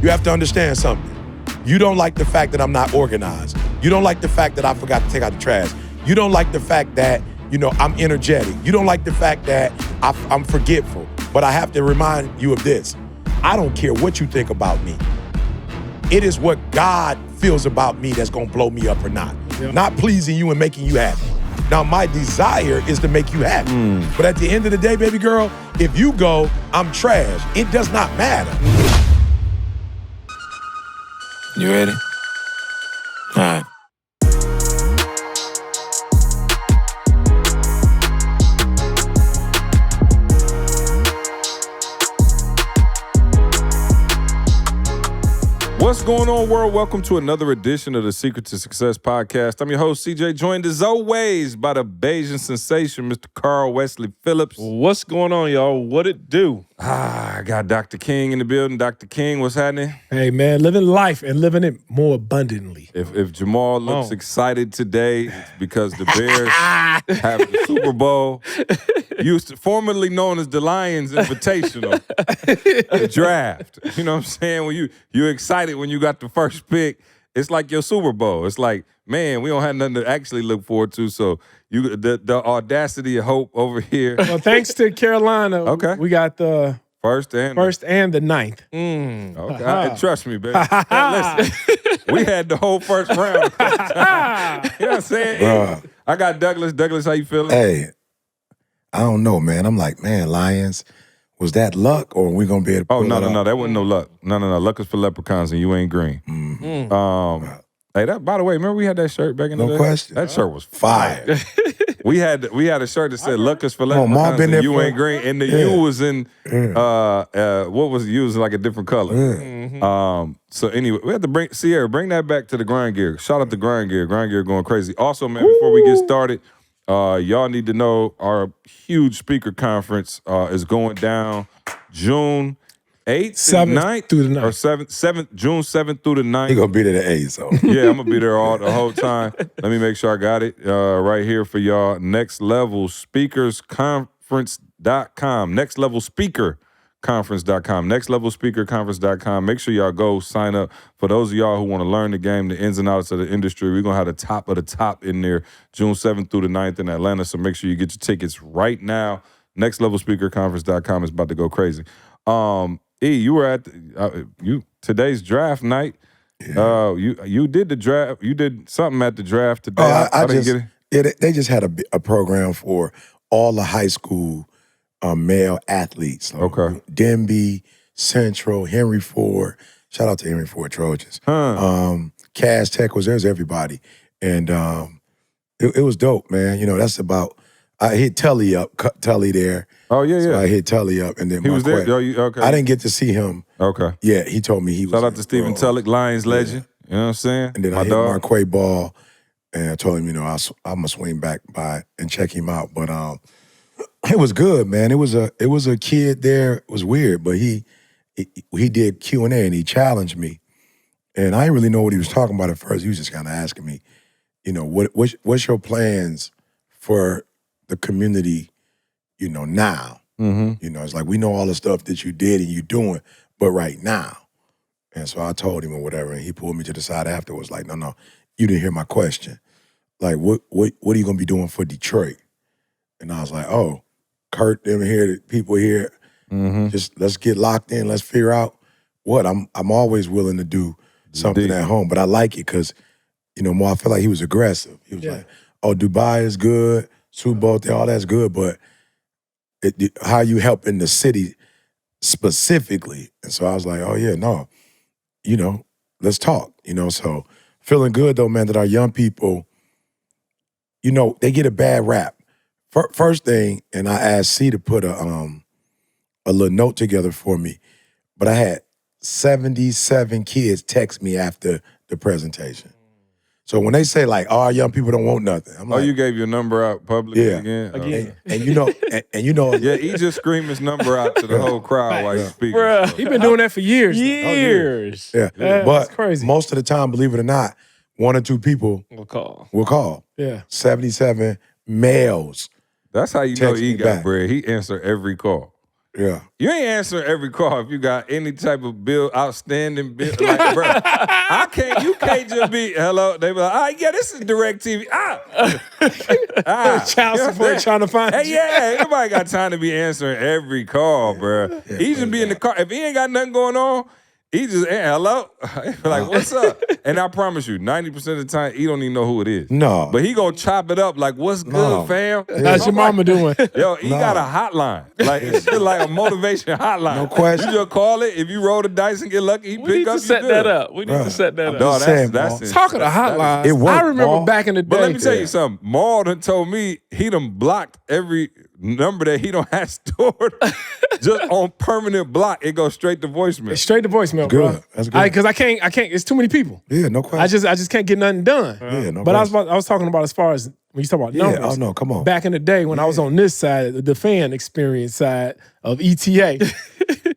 You have to understand something. You don't like the fact that I'm not organized. You don't like the fact that I forgot to take out the trash. You don't like the fact that, I'm energetic. You don't like the fact that I'm forgetful. But I have to remind you of this. I don't care what you think about me. It is what God feels about me that's gonna blow me up or not. Yep. Not pleasing you and making you happy. Now, my desire is to make you happy. But at the end of the day, baby girl, if you go, I'm trash, it does not matter. You ready? All right. What's going on, world? Welcome to another edition of the Secret to Success podcast. I'm your host, CJ, joined as always by the Bayesian sensation, Mr. Carl Wesley Phillips. What's going on, y'all? What it do? I got Dr. King in the building. Dr. King, what's happening? Hey, man, living life and living it more abundantly. If Jamal looks excited today, it's because the Bears have the Super Bowl, formerly known as the Lions Invitational, the draft. You know what I'm saying? When you're excited when you got the first pick, it's like your Super Bowl. It's like, man, we don't have nothing to actually look forward to. So the audacity of hope over here. Well, thanks to Carolina, okay, we got the first and the ninth. Okay, trust me, baby. Listen, we had the whole first round. You know what I'm saying? I got Douglas. Douglas, how you feeling? Hey, I don't know, man. I'm like, man, Lions, was that luck or are we going to be able to pull no, that wasn't no luck. No. Luck is for leprechauns and you ain't green. Hey, by the way, remember we had that shirt back in the day? No question. That shirt was fire. We had a shirt that said "Luck is for leprechauns and you ain't green," and the U was in what was the U was like a different color. So anyway, we had to bring that back to the grind gear. Shout out to grind gear going crazy. Also, man, before we get started, y'all need to know our huge speaker conference is going down June 8th, 9th through the 9th. Or 7th, June 7th through the 9th. You're going to be there the 8th, so. Yeah, I'm going to be there the whole time. Let me make sure I got it right here for y'all. NextLevelSpeakersConference.com. NextLevelSpeakerConference.com. NextLevelSpeakerConference.com. Make sure y'all go sign up. For those of y'all who want to learn the game, the ins and outs of the industry, we're going to have the top of the top in there June 7th through the 9th in Atlanta. So make sure you get your tickets right now. NextLevelSpeakerConference.com is about to go crazy. You were at today's draft night. Yeah. You did the draft. You did something at the draft today. I didn't get it. Yeah, they just had a program for all the high school male athletes. So okay. Denby, Central, Henry Ford. Shout out to Henry Ford Trojans. Cass Tech was there's everybody, and it was dope, man. That's about. I hit Tully there. Oh, yeah. So I hit Tully up, and then he was there? Okay. I didn't get to see him. Okay. Yeah, he told me he was. Shout out to Stephen Tulloch, Lions legend. You know what I'm saying? And then I hit Marquay Ball, and I told him, I'm going to swing back by and check him out. But it was good, man. It was a kid there. It was weird, but he did Q&A, and he challenged me. And I didn't really know what he was talking about at first. He was just kind of asking me, what's your plans for the community, now. It's like, we know all the stuff that you did and you doing, but right now. And so I told him or whatever, and he pulled me to the side afterwards, like, no, you didn't hear my question. Like, what are you gonna be doing for Detroit? And I was like, oh, Kurt, them here, the people here, just let's get locked in, let's figure out what. I'm always willing to do something at home, but I like it because, I feel like he was aggressive. He was like, oh, Dubai is good, Super Bowl, all that's good, but how you helping the city specifically? And so I was like, oh yeah, no, let's talk, so feeling good though, man, that our young people, they get a bad rap. First thing, and I asked C to put a little note together for me, but I had 77 kids text me after the presentation. So when they say like, "Oh, our young people don't want nothing," I'm like, you gave your number out publicly again. And yeah, he just screamed his number out to the whole crowd while he's speaking. Bruh, he been doing that for years. Years. Yeah, but that's crazy. Most of the time, believe it or not, one or two people will call. Yeah, 77 males. That's how you know he got bread. He answered every call. Yeah. You ain't answering every call if you got any type of outstanding bill. Like, bro, you can't just be, hello. They be like, yeah, this is DirecTV. Child support trying to find you. Hey, yeah, ain't nobody got time to be answering every call, bro. He just be in the car. If he ain't got nothing going on, he just, hey, hello? Like, what's up? And I promise you, 90% of the time, he don't even know who it is. No. But he gonna chop it up like, what's good, fam? How's your mama doing? Yo, he got a hotline. Like, it's just like a motivation hotline. No question. You just call it. If you roll the dice and get lucky, he We pick need up, to set that up. We need to set that up. No, saying, that's Talking to hotlines, It worked, I remember Maul. back in the day. But let me tell you something. Maul done told me he done blocked every number that he don't have stored. Just on permanent block, it goes straight to voicemail. It's straight to voicemail, Good. bro. That's good. Because I can't. It's too many people. Yeah, no question. I just can't get nothing done. Yeah, no But I question. was talking about as far as when you talk about Yeah, numbers. oh, no, come on. Back in the day when I was on this side, the fan experience side of ETA.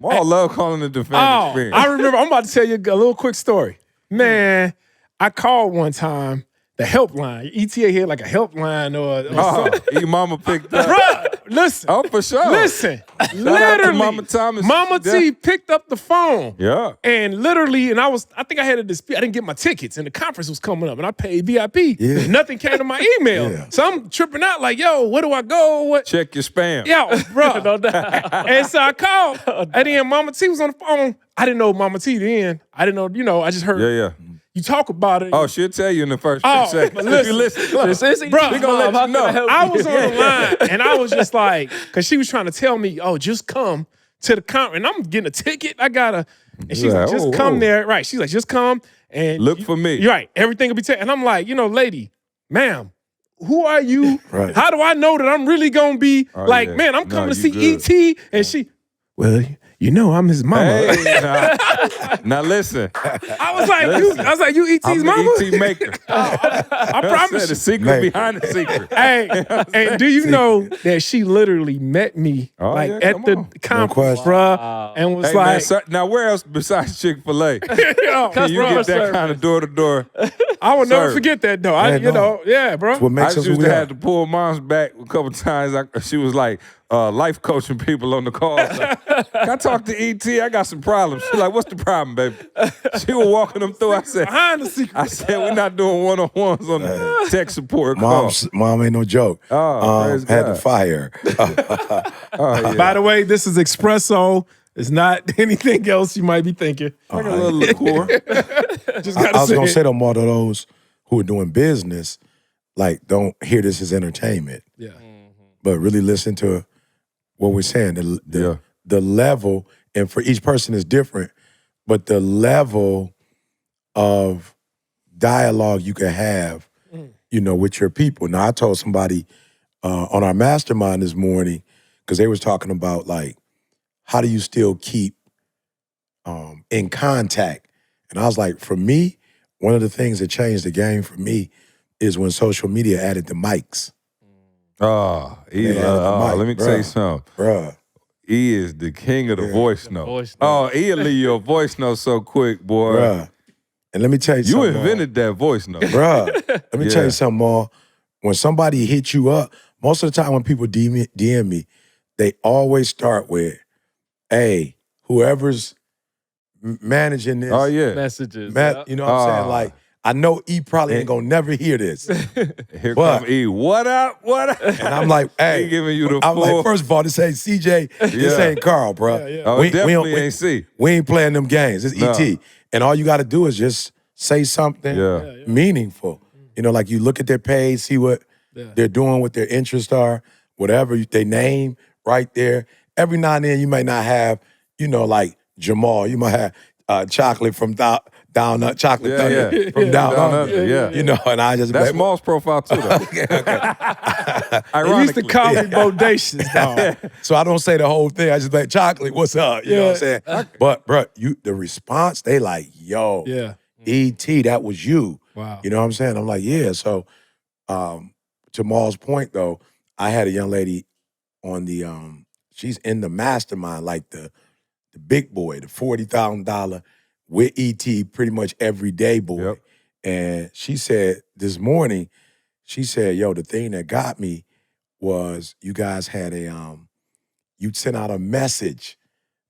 Maul love calling it the fan Oh, experience. I remember. I'm about to tell you a little quick story. Man, I called one time the helpline. ETA had like a helpline or something. Your mama picked up. Bruh, listen. Oh, for sure. Listen. out to Literally. Mama Thomas. Mama T picked up the phone. Yeah. And literally, I think I had a dispute. I didn't get my tickets, and the conference was coming up, and I paid VIP. Yeah. Nothing came to my email. Yeah. So I'm tripping out like, yo, where do I go? What? Check your spam. Yo, bro. No doubt. And so I called, and then Mama T was on the phone. I didn't know Mama T then. I didn't know, I just heard Yeah. you talk about it. Oh, she'll tell you in the first Oh, 6 seconds. but If you listen close. This is Bro, we gonna let How you can I know. help I you? was on the line, and I was just like, because she was trying to tell me, oh, just come to the conference. And I'm getting a ticket. And she's Yeah, like, just oh, come oh. there. Right. She's like, just come and Look for me. You're right. Everything will be taken. And I'm like, lady, ma'am, who are you? Right. How do I know that I'm really going to be like, yeah. man, I'm No, coming to you see ET? And she, well, I'm his mama. Hey, now listen. I was like, you ET's I'm mama? the ET maker. I promise The you. secret Mate. behind the secret. Hey, and do you know that she literally met me Oh, like yeah, at come the on. conference, question. bruh, and was Hey, man, like, so, now where else besides Chick-fil-A can yo, you bruh, get that kind of door-to-door? I will never service? forget that though. Yeah, no. Yeah, bro. What I makes just us who used we to are. have to pull mom's back a couple times. She was like life coaching people on the call. Like, can I talk to ET? I got some problems. She's like, what's the problem, baby? She was walking them through. I said, Behind the secret. we're not doing one-on-ones on the tech support call. Mom ain't no joke. praise had God. to fire. Oh, yeah. By the way, this is espresso. It's not anything else you might be thinking. Like a little liqueur. Just I gotta was say gonna it. say to more to those who are doing business, like, don't hear this as entertainment, Yeah. but really listen to what we're saying. The level, and for each person is different, but the level of dialogue you can have, with your people. Now, I told somebody on our mastermind this morning, because they was talking about, like, how do you still keep in contact? And I was like, for me, one of the things that changed the game for me is when social media added the mics. Let me Mike, tell you bruh. something. Bruh. He is the king of the voice note. Voice Oh, he'll leave you a voice note so quick, boy. Bruh. And let me tell you You something. invented that voice note. Bruh. Let me tell Yeah. you something more. When somebody hits you up, most of the time when people DM me, they always start with, hey, whoever's managing this. Oh, yeah. Messages. Matt, you know what I'm saying? Like, I know E probably ain't gonna never hear this. Here But- come E. What up? What up? And I'm like, hey. He giving you the I'm full. like, first of all, this ain't CJ, this Yeah. ain't Carl, bro. Oh, it definitely ain't C. We ain't playing them games. It's No. ET. And all you gotta do is just say something Yeah. meaningful. Like you look at their page, see what they're doing, what their interests are, whatever they name right there. Every now and then you might not have, like Jamal, you might have chocolate from down chocolate Yeah, Thunder yeah. from down Down under. under, yeah. And I just That's like, Maul's profile, too, though. okay. They used to Ironically. call me bodacious, dog. So I don't say the whole thing. I just like, chocolate, what's up? You know what I'm saying? But, bro, the response, they like, yo, Yeah. E.T., that was you. Wow. You know what I'm saying? I'm like, yeah. So to Maul's point, though, I had a young lady on the, she's in the mastermind, like the big boy, the $40,000 with E.T. pretty much every day boy. Yep. And she said this morning, she said, yo, the thing that got me was you guys had you'd send out a message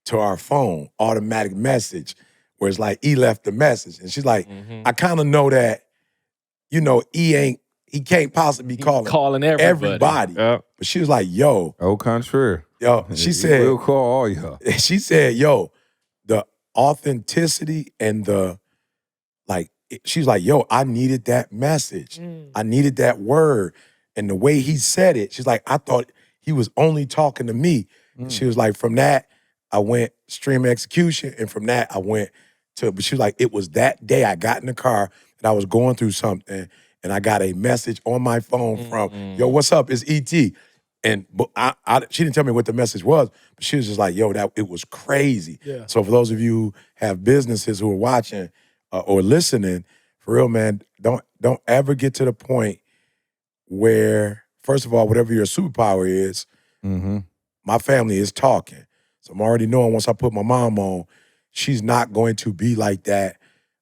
to our phone, automatic message, where it's like, E left the message. And she's like, Mhm. I kind of know that, he can't possibly be calling everybody. Yep. But she was like, yo, Au contraire. she He said, will call all y'all. she said, yo, the authenticity and she's like, yo, I needed that message. I needed that word. And the way he said it, she's like, I thought he was only talking to me. And she was like, from that, I went stream execution. And from that, I went but she was like, it was that day I got in the car and I was going through something and I got a message on my phone from, yo, what's up? It's E.T. And she didn't tell me what the message was, but she was just like, yo, it was crazy. Yeah. So for those of you who have businesses who are watching or listening, for real, man, don't ever get to the point where, first of all, whatever your superpower is, my family is talking. So I'm already knowing once I put my mom on, she's not going to be like that.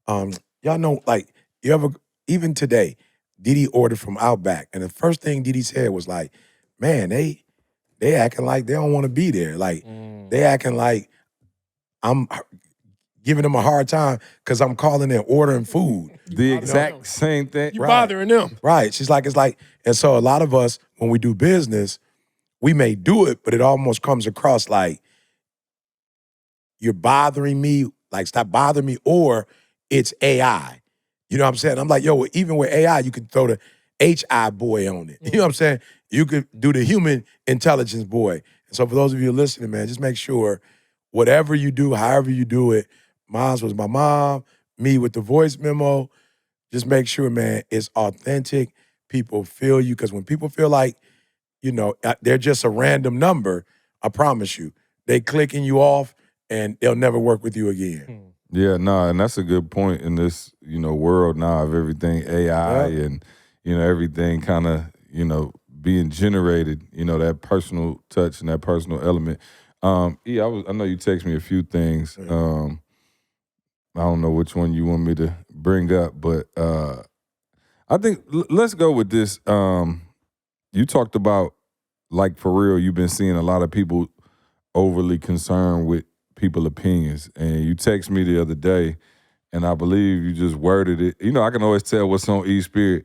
Y'all know, like, even today, Didi ordered from Outback, and the first thing Didi said was like, man, they acting like they don't want to be there. Like, they acting like I'm giving them a hard time because I'm calling and ordering food. The exact same thing. You bothering them. Right. She's like, it's like, and so a lot of us, when we do business, we may do it, but it almost comes across like, you're bothering me, like, stop bothering me, or it's AI. You know what I'm saying? I'm like, yo, even with AI, you could throw the HI boy on it. You know what I'm saying? You could do the human intelligence boy. And so for those of you listening, man, just make sure whatever you do, however you do it, mine was my mom, me with the voice memo, just make sure, man, it's authentic. People feel you, because when people feel like, they're just a random number, I promise you, they clicking you off and they'll never work with you again. Yeah, and that's a good point in this, world now of everything AI and, everything kind of, being generated, that personal touch and that personal element. I know you text me a few things. I don't know which one you want me to bring up, but I think let's go with this. You talked about, like, for real, you've been seeing a lot of people overly concerned with people's opinions. And you text me the other day, and I believe you just worded it. I can always tell what's on E-Spirit.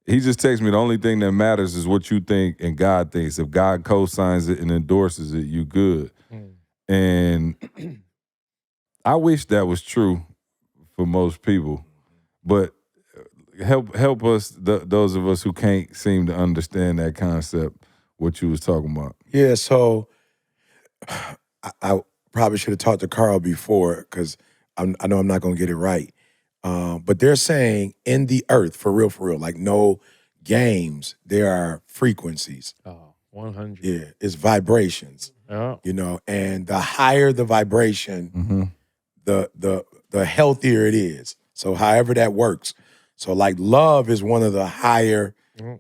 He just texted me, the only thing that matters is what you think and God thinks. If God co-signs it and endorses it, you good. And I wish that was true for most people. But help us, those of us who can't seem to understand that concept, what you was talking about. Yeah, so I probably should have talked to Carl before, because I know I'm not going to get it right. But they're saying in the earth, for real, like no games, there are frequencies. Oh, 100. Yeah, it's vibrations. Yeah. And the higher the vibration, the healthier it is. So however that works. So like love is one of the higher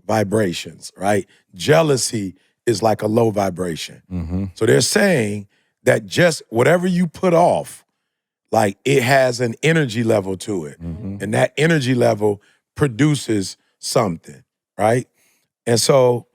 vibrations, right? Jealousy is like a low vibration. So they're saying that just whatever you put off, like it has an energy level to it. And that energy level produces something, right? And so,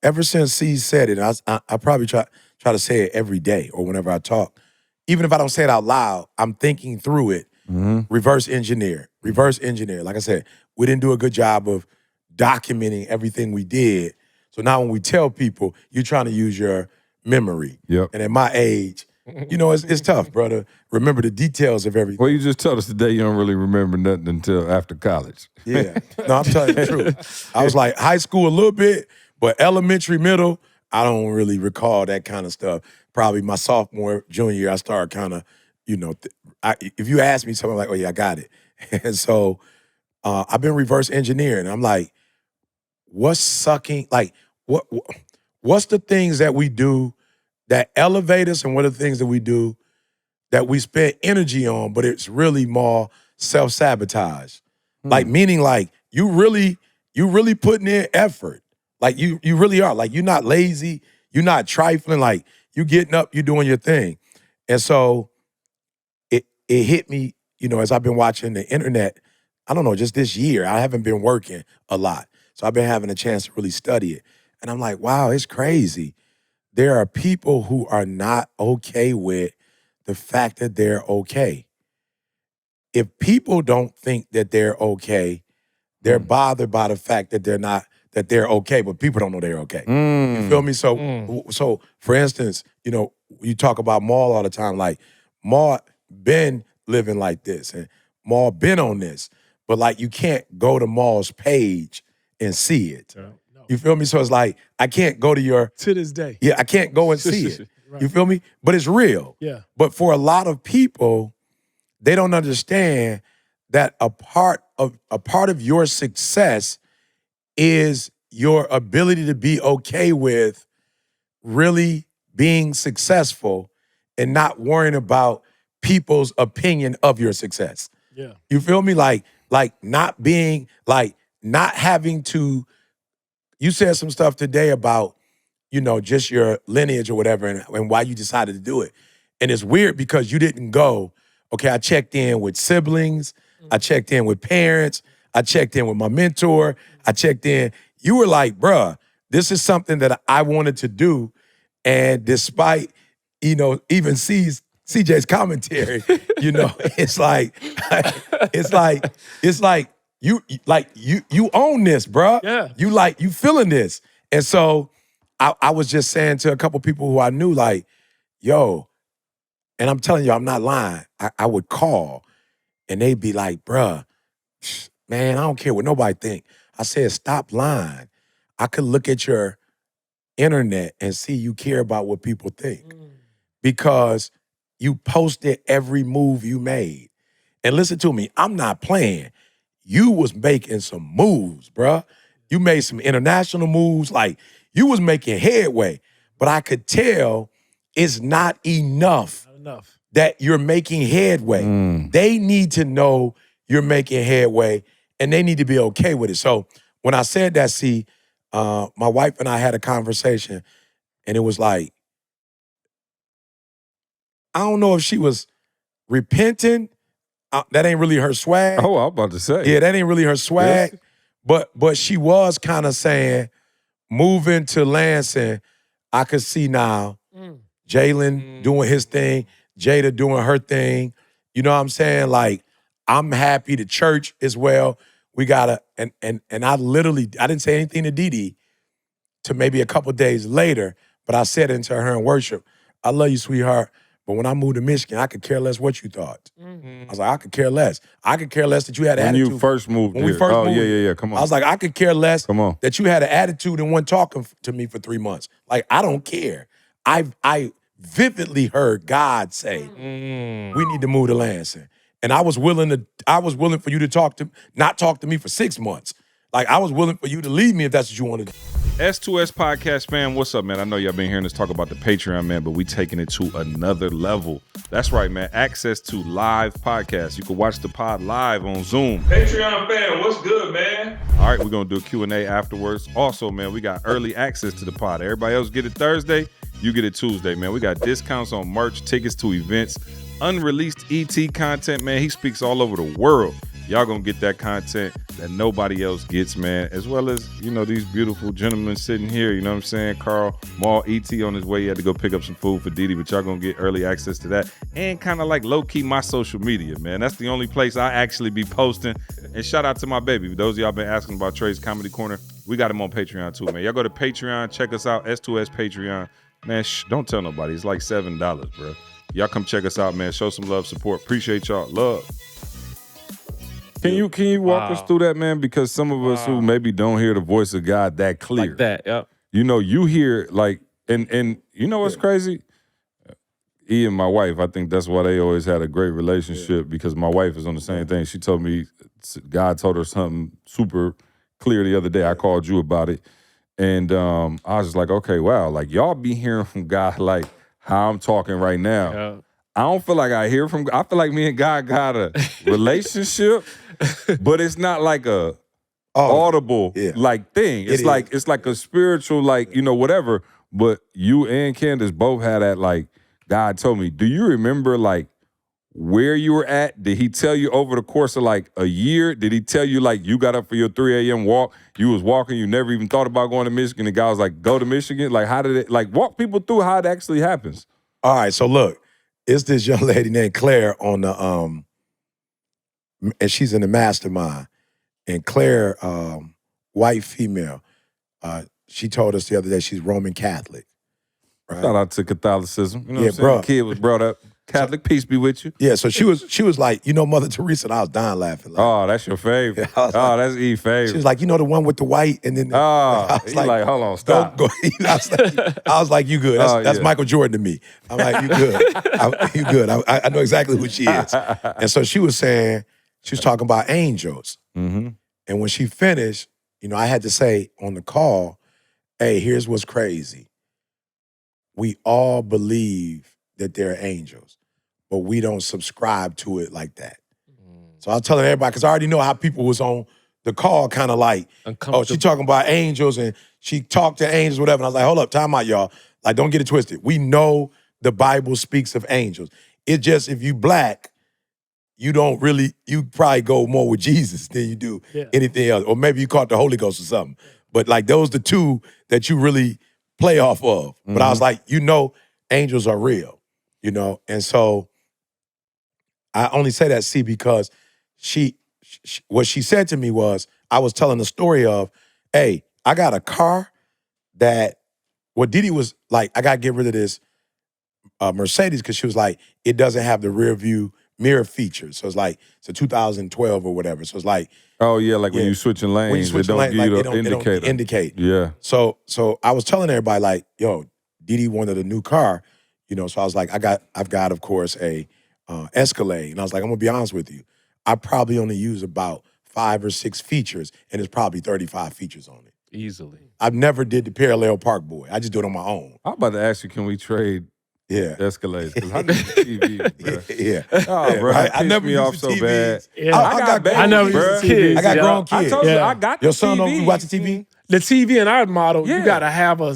ever since C said it, I probably try to say it every day or whenever I talk. Even if I don't say it out loud, I'm thinking through it. Reverse engineer. Like I said, we didn't do a good job of documenting everything we did. So now when we tell people, you're trying to use your memory. Yep. And at my age, it's tough, brother. Remember the details of everything. Well, you just told us today you don't really remember nothing until after college. Yeah. No, I'm telling you the truth. I was like high school a little bit, but elementary, middle, I don't really recall that kind of stuff. Probably my sophomore, junior year, I started kind of, if you ask me something, I'm like, oh yeah, I got it. And so I've been reverse engineering. I'm like, what's sucking? Like, what's the things that we do that elevate us, and what are the things that we do that we spend energy on, but it's really more self-sabotage? Like, meaning like you really putting in effort. Like you really are. Like you're not lazy, you're not trifling, like you getting up, you doing your thing. And so it hit me, as I've been watching the internet, I don't know, just this year, I haven't been working a lot. So I've been having a chance to really study it. And I'm like, wow, it's crazy there are people who are not okay with the fact that they're okay. If people don't think that they're okay, they're bothered by the fact that they're okay, but people don't know they're okay. You feel me? So for instance, you talk about Maul all the time, like Maul been living like this and Maul been on this, but like you can't go to Maul's page and see it. No. You feel me? So it's like I can't go to your To this day. I can't go and see it. Right. You feel me? But it's real. Yeah. But for a lot of people, they don't understand that a part of your success is your ability to be okay with really being successful and not worrying about people's opinion of your success. Yeah. You feel me? Like not being, like not having to, you said some stuff today about, just your lineage or whatever and why you decided to do it. And it's weird because you didn't go, okay, I checked in with siblings, I checked in with parents, I checked in with my mentor, I checked in. You were like, bruh, this is something that I wanted to do. And despite, even CJ's commentary, it's like you own this, bruh. Yeah. You feeling this. And so I was just saying to a couple people who I knew, like, yo, and I'm telling you, I'm not lying. I would call and they'd be like, bruh, man, I don't care what nobody think. I said, stop lying. I could look at your internet and see you care about what people think because you posted every move you made. And listen to me, I'm not playing. You was making some moves, bruh. You made some international moves. Like, you was making headway. But I could tell it's not enough. Not enough. That you're making headway. They need to know you're making headway and they need to be okay with it. So when I said that, my wife and I had a conversation and it was like, I don't know if she was repenting. That ain't really her swag. Oh, I was about to say. Yeah, that ain't really her swag. But she was kind of saying, moving to Lansing, I could see now Jalen doing his thing, Jada doing her thing. You know what I'm saying? Like, I'm happy the church as well. We gotta, and I didn't say anything to Dee to maybe a couple days later, but I said it to her in worship. I love you, sweetheart. But when I moved to Michigan, I could care less what you thought. I was like, I could care less. I could care less that you had an attitude. When you first moved When we here. first Oh, moved. yeah. Come on. I was like, I could care less Come on. that you had an attitude and wasn't talking to me for 3 months. Like, I don't care. I vividly heard God say, we need to move to Lansing. And I was willing for you to not talk to me for 6 months. Like, I was willing for you to leave me if that's what you wanted to do. S2S Podcast fam, what's up, man? I know y'all been hearing us talk about the Patreon, man, but we taking it to another level. That's right, man. Access to live podcasts. You can watch the pod live on Zoom. Patreon fan, what's good, man? All right, we're going to do a Q&A afterwards. Also, man, we got early access to the pod. Everybody else get it Thursday. You get it Tuesday, man. We got discounts on merch, tickets to events, unreleased ET content, man. He speaks all over the world. Y'all gonna get that content that nobody else gets, man, as well as, these beautiful gentlemen sitting here, you know what I'm saying? Carl, Maul, ET on his way. He had to go pick up some food for Didi, but y'all gonna get early access to that. And kind of like low-key my social media, man. That's the only place I actually be posting. And shout out to my baby. Those of y'all been asking about Trey's Comedy Corner, we got him on Patreon too, man. Y'all go to Patreon, check us out, S2S Patreon. Man, don't tell nobody. It's like $7, bro. Y'all come check us out, man. Show some love, support. Appreciate y'all. Love. Can you walk us through that, man? Because some of us who maybe don't hear the voice of God that clear. Like that, yep. You hear like, and you know what's crazy? E and my wife, I think that's why they always had a great relationship because my wife is on the same thing. She told me, God told her something super clear the other day. I called you about it. And I was just like, okay, wow. Like, y'all be hearing from God like how I'm talking right now. Yeah. I don't feel like I hear from God. I feel like me and God got a relationship, but it's not like a audible like thing. It's like a spiritual, like, whatever. But you and Candace both had that, like, God told me. Do you remember like where you were at? Did he tell you over the course of like a year? Did he tell you like you got up for your 3 a.m. walk, you was walking, you never even thought about going to Michigan, the guy was like, go to Michigan? Like how did it, like walk people through how it actually happens? All right, so look, it's this young lady named Claire on the, and she's in the mastermind. And Claire, white female, she told us the other day she's Roman Catholic. Right? Shout out to Catholicism. You know Yeah, what I'm saying? bro. The kid was brought up Catholic, peace be with you. Yeah, so she was like, Mother Teresa, and I was dying laughing. Like, Oh, that's your favorite. I was Oh, like- that's Eve's favorite. she was like, the one with the white, and then Oh, was he like, hold on, stop. Don't go. I was like, you good. That's yeah. Michael Jordan to me. I'm like, you good. You good. I know exactly who she is. And so she was talking about angels. Mm-hmm. And when she finished, I had to say on the call, hey, here's what's crazy. We all believe that they're angels, but we don't subscribe to it like that. So I was telling everybody, because I already know how people was on the call kind of like, oh, she talking about angels and she talked to angels, whatever. And I was like, hold up, time out, y'all. Like, don't get it twisted. We know the Bible speaks of angels. It just, if you black, you probably go more with Jesus than you do anything else. Or maybe you caught the Holy Ghost or something. But like those the two that you really play off of. But I was like, angels are real, And so I only say that, because what she said to me was, I was telling the story of, hey, I got a car that, Didi was like, I got to get rid of this Mercedes, because she was like, it doesn't have the rear view mirror features. So it's like, it's a 2012 or whatever. So it's like, oh yeah, like when you switching lanes, when you switch it don't lane, give like, you it the don't indicator. indicate. Yeah. So I was telling everybody like, yo, Didi wanted a new car, So I was like, I've got of course a Escalade, and I was like, I'm gonna be honest with you, I probably only use about 5 or 6 features, and there's probably 35 features on it. Easily. I've never did the parallel park boy. I just do it on my own. I'm about to ask you, can we trade Yeah. Escalades? Because I need the TV, bro. Yeah. Oh, bro, Right? I never me off so bad. Yeah. I got babies, I never bro. used to kids. I got yeah. grown kids. I told you, Yeah. I got Your the son TV. don't watch the TV? The TV in our model, Yeah. you gotta have a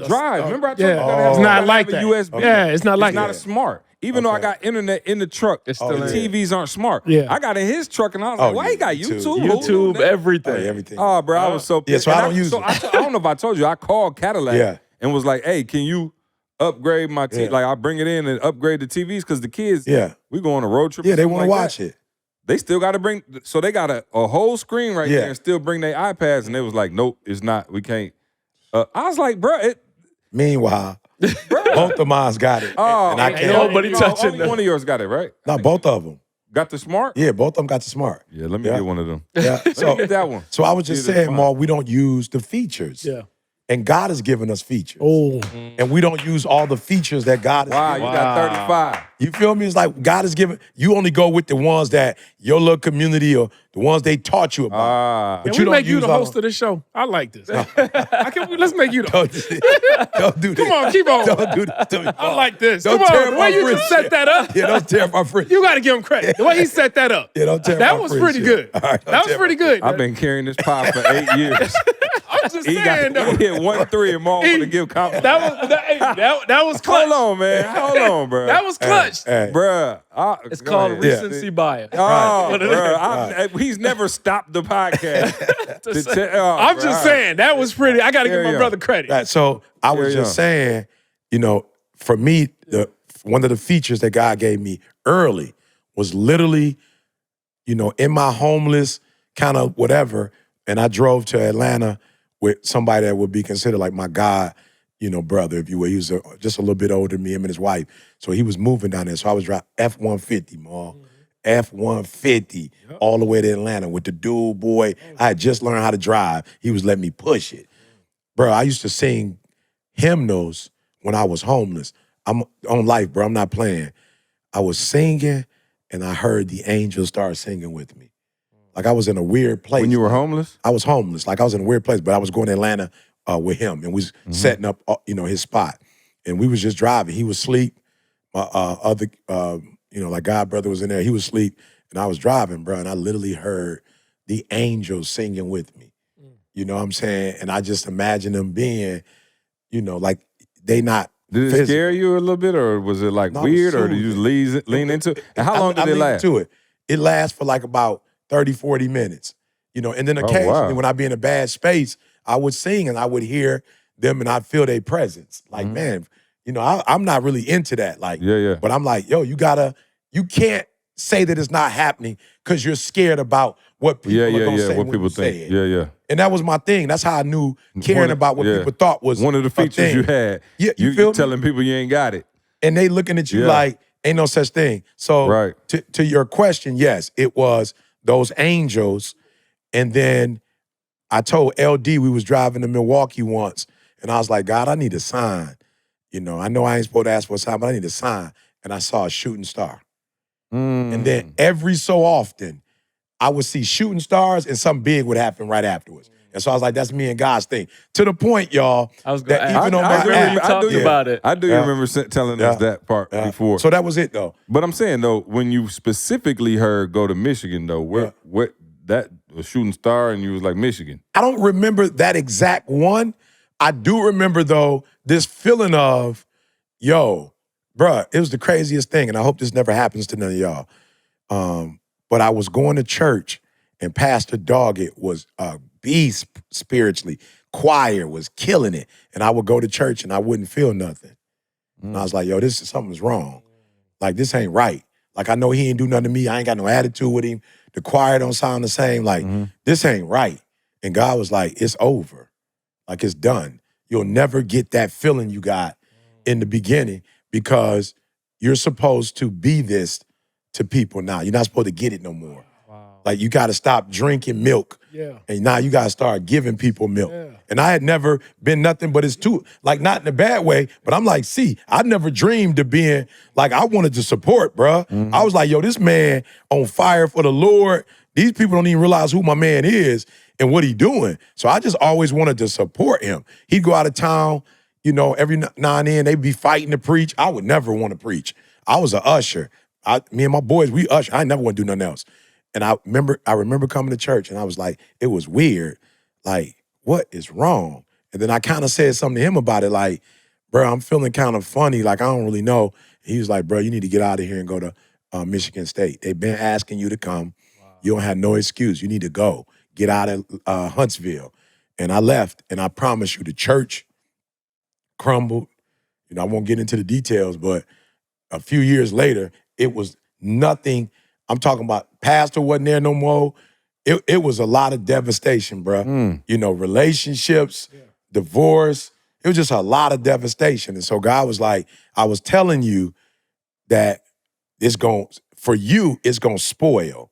drive. Remember I told you, yeah. you gotta have, It's you not gotta like have a that. USB. Yeah, it's not like It's not that. a smart. Even though I got internet in the truck, It's the still in. TVs aren't smart. Yeah. I got in his truck, and I was like, why he got YouTube. YouTube? YouTube, Hulu? everything. Oh, yeah, everything. Oh, bro, I was so Yeah, pissed. so I And don't use it. I don't know if I told you, I called Cadillac and was like, hey, can you upgrade my TV? Yeah. Like, I bring it in and upgrade the TVs, because the kids, we go on a road trip. Yeah, or they something want to like watch that. it. They still got to bring, so they got a whole screen right there and still bring their iPads, and they was like, nope, it's not, we can't. I was like, bro, Meanwhile, both of mine's got it. oh, and I ain't can't. nobody touching only them. one of yours got it, right? No, both of them. Got the smart? Yeah, both of them got the smart. Yeah, let me Yeah. get one of them. Yeah. Let me get that one. So I was just See, that's saying, fine. Ma, we don't use the features. Yeah. And God has given us features. Oh. And we don't use all the features that God has Wow, given you us. got 35. You feel me? It's like God has given, you only go with the ones that your little community or the ones they taught you about. Ah. But Can you we don't make you use the all host of the show? I like this. Let's make you the host. Don't do this. Come on, keep on. Don't do this to me. I like this. Don't Come tear on, up the way my you just set that up, Yeah, don't tear up my friendship. you got to give him credit. The way he set that up. Yeah, don't tear up That my was pretty friendship. good. All right, don't That was tear pretty my good. I've been carrying this pod for 8 years. I'm just He saying, though. hit 1-3 and more want to give compliments. That was clutch. Hold on, man. Hold on, bro. That was clutch. Hey, Bruh. It's go called ahead. recency bias. Oh, One of bro. He's never stopped the podcast. I'm just saying, that was pretty. I got to give Carry my on. brother credit. right, so I was Carry just on. saying, for me, one of the features that God gave me early was literally, in my homeless kind of whatever, and I drove to Atlanta with somebody that would be considered like my God, brother, if you will. He was just a little bit older than me, him and his wife. So he was moving down there. So I was driving F-150, Ma. F-150 all the way to Atlanta with the dude, boy. I had just learned how to drive. He was letting me push it. Bro, I used to sing hymnals when I was homeless. I'm on life, bro. I'm not playing. I was singing, and I heard the angels start singing with me. Like I was in a weird place. When you were homeless? I was homeless. Like I was in a weird place, but I was going to Atlanta with him, and we was setting up, his spot. And we was just driving. He was asleep. My other, like God brother was in there. He was asleep, and I was driving, bro. And I literally heard the angels singing with me. You know what I'm saying? And I just imagine them being, like they not Did it Physical. scare you a little bit, or was it like No, it was weird, or did you soothing. lean into it? And how long did I it leaned last? into it. It lasts for like about 30, 40 minutes. And then occasionally when I'd be in a bad space, I would sing and I would hear them and I'd feel their presence. Like, man, I'm not really into that. Like, but I'm like, yo, you can't say that it's not happening because you're scared about what people are going to say what when people you think. say it. Yeah. And that was my thing. That's how I knew caring about what people thought was one of the features you had. Yeah, you you feel me? telling people you ain't got it. And they looking at you like, ain't no such thing. So to your question, yes, it was those angels. And then I told LD, we was driving to Milwaukee once, and I was like, God, I need a sign. I know I ain't supposed to ask for a sign, but I need a sign. And I saw a shooting star. And then every so often, I would see shooting stars and something big would happen right afterwards. And so I was like, that's me and God's thing. To the point, y'all, I was gonna that ask. even on my I remember you app, talking about it. I do remember telling us that part before. So that was it, though. But I'm saying, though, when you specifically heard go to Michigan, though, what that was shooting star and you was like, Michigan. I don't remember that exact one. I do remember, though, this feeling of, yo, bruh, it was the craziest thing, and I hope this never happens to none of y'all. But I was going to church, and Pastor Doggett was a beast spiritually. Choir was killing it. And I would go to church, and I wouldn't feel nothing. And I was like, yo, something's wrong. Like, this ain't right. Like, I know he ain't do nothing to me. I ain't got no attitude with him. The choir don't sound the same. Like, this ain't right. And God was like, it's over. Like, it's done. You'll never get that feeling you got in the beginning because you're supposed to be this to people now. You're not supposed to get it no more. Wow. Like, you got to stop drinking milk. Yeah. And now you got to start giving people milk. Yeah. And I had never been nothing but it's too, like, not in a bad way, but I'm like, I never dreamed of being, like, I wanted to support, bruh. I was like, yo, this man on fire for the Lord. These people don't even realize who my man is and what he doing. So I just always wanted to support him. He'd go out of town, every now and then they'd be fighting to preach. I would never want to preach. I was an usher. Me and my boys, we usher. I never want to do nothing else. And I remember coming to church and I was like, it was weird. Like, what is wrong? And then I kind of said something to him about it, like, bro, I'm feeling kind of funny. Like, I don't really know. And he was like, bro, you need to get out of here and go to Michigan State. They've been asking you to come. Wow. You don't have no excuse. You need to go. Get out of Huntsville. And I left. And I promise you, the church crumbled. I won't get into the details, but a few years later, it was nothing. I'm talking about pastor wasn't there no more. It was a lot of devastation, bro. Relationships, divorce. It was just a lot of devastation. And so God was like, I was telling you that for you, it's going to spoil.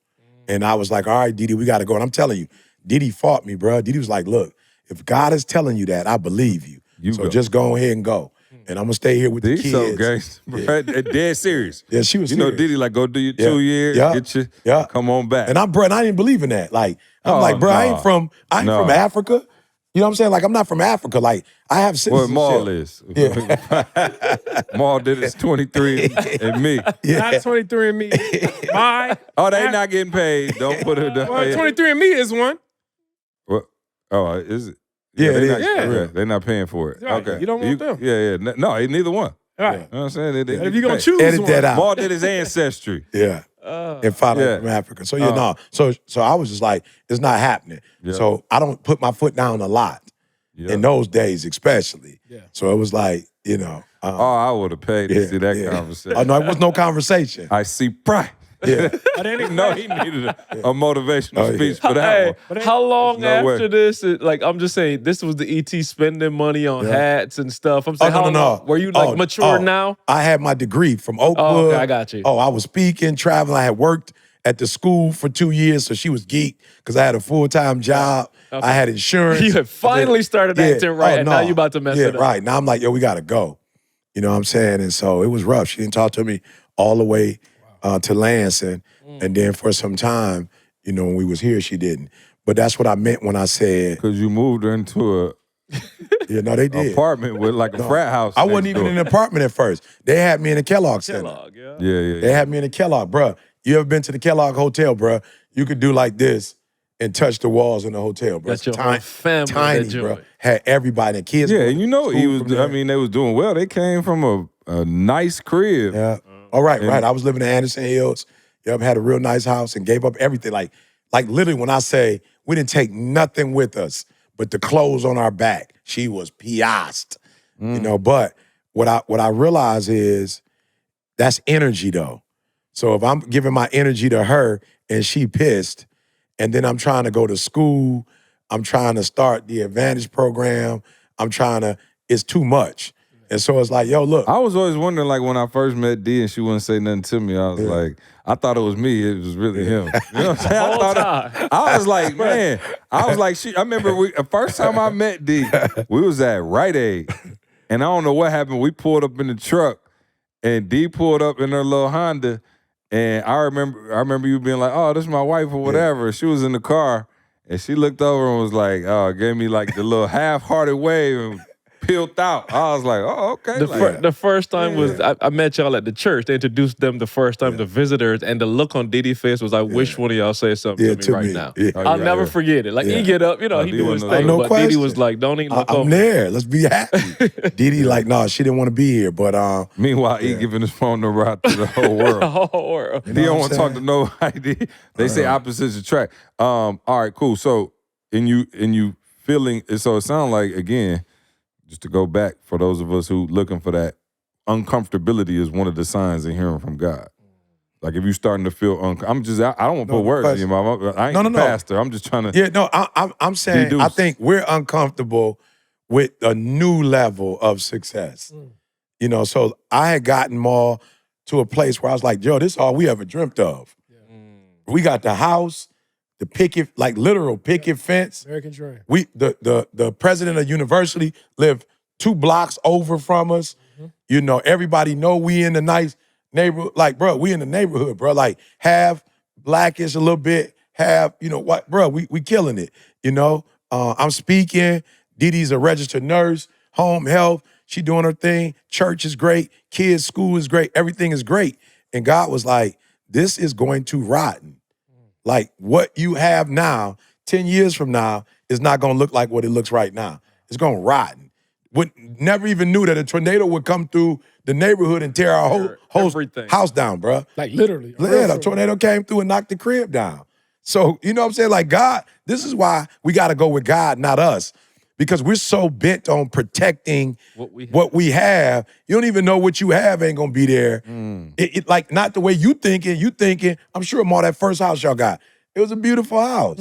And I was like, all right, Didi, we got to go. And I'm telling you, Didi fought me, bro. Didi was like, look, if God is telling you that, I believe you. So just go ahead and go. And I'm going to stay here with the kids. So gangster, bro. Dead serious. Yeah, she was serious. Didi, like, go do your 2 years, get you, come on back. And I didn't believe in that. Like, I'm like, bro, I ain't from Africa. You know what I'm saying? Like, I'm not from Africa. Like, I have citizenship. Well, Maul is. Yeah. Maul did his 23 and me. Yeah. Not 23 and me. My. Oh, they not getting paid. Don't put it down. Well, 23 and me is one. What? Oh, is it? Yeah, they're not paying for it. Right. Okay. You don't want them. Yeah. No, neither one. Right. You know what I'm saying? If you're going to choose edit one. that out. Maul did his ancestry. Yeah. And father from Africa. So, no. So I was just like, it's not happening. Yeah. So I don't put my foot down a lot in those days, especially. Yeah. So it was like, I would have paid to see that conversation. Oh, no, it was no conversation. I see pride. Yeah. I didn't even know he needed a motivational speech for that one. How long after this? I'm just saying, this was the ET spending money on hats and stuff. I'm saying, how long? Were you mature now? I had my degree from Oakwood. Oh, okay, I got you. Oh, I was speaking, traveling. I had worked at the school for 2 years, so she was geeked because I had a full-time job. Okay. I had insurance. You had finally started acting right, and now you about to mess it up. Right. Now I'm like, yo, we got to go. You know what I'm saying? And so it was rough. She didn't talk to me all the way to Lansing. And then for some time, when we was here, she didn't. But that's what I meant when I said. Because you moved her into they did. Apartment with like a frat house. I wasn't even in an apartment at first. They had me in the Kellogg Center. Kellogg, They had me in the Kellogg, bruh. You ever been to the Kellogg Hotel, bruh? You could do like this and touch the walls in the hotel, bro. Got your whole family tiny, that bro. joint. Had everybody, the kids. Yeah, going and you to know he school was. from there. I mean, they was doing well. They came from a nice crib. Yeah. All right, right. I was living in Anderson Hills. Yep, had a real nice house and gave up everything. Like literally, when I say we didn't take nothing with us but the clothes on our back, she was piased. You know, but what I realize is that's energy though. So if I'm giving my energy to her and she pissed, and then I'm trying to go to school, I'm trying to start the Advantage program, it's too much. And so it's like, yo, look. I was always wondering, like, when I first met D and she wouldn't say nothing to me, I was like, I thought it was me. It was really him. You know what I'm saying? I was like, man. I was like, I remember the first time I met D, we was at Rite Aid. And I don't know what happened. We pulled up in the truck and D pulled up in her little Honda. And I remember you being like, oh, this is my wife or whatever. She was in the car and she looked over and was like, gave me like the little half-hearted wave and peeled out. I was like, oh, okay. The first time was I met y'all at the church. They introduced them the first time to visitors, and the look on Diddy's face was, I wish one of y'all say something to me right now. Yeah. I'll never forget it. Like he get up, he do his thing, no but question. Diddy was like, don't even look I'm over. there. Let's be happy. Diddy like, no, she didn't want to be here. But meanwhile, he giving his phone number out to the whole world. The whole world. He don't want to talk to nobody. They say opposites attract. All right, cool. So in you feeling, so it sounds like, again, just to go back, for those of us who looking for that, uncomfortability is one of the signs of hearing from God. Like if you're starting to feel I don't want to put words in your mouth. I ain't a pastor. I'm just trying to. Yeah, no, I'm saying deduce. I think we're uncomfortable with a new level of success. You know, so I had gotten more to a place where I was like, yo, this is all we ever dreamt of. We got the house, the picket, like literal picket fence. American dream. The president of university lived 2 blocks over from us. You know, everybody know we in the nice neighborhood. Like, bro, we in the neighborhood, bro. Like, half blackish a little bit, half, you know what, bro, we killing it. You know, I'm speaking. Didi's a registered nurse, home health. She doing her thing. Church is great. Kids' school is great. Everything is great. And God was like, this is going to rotten. Like what you have now, 10 years from now, is not going to look like what it looks right now. It's going to rotten. Never even knew that a tornado would come through the neighborhood and tear our whole house down, bro. Like literally. Yeah, a tornado came through and knocked the crib down. So, you know what I'm saying? Like God, this is why we got to go with God, not us. Because we're so bent on protecting what we have. You don't even know what you have ain't gonna be there. It like not the way you thinking, I'm sure more that first house y'all got. It was a beautiful house.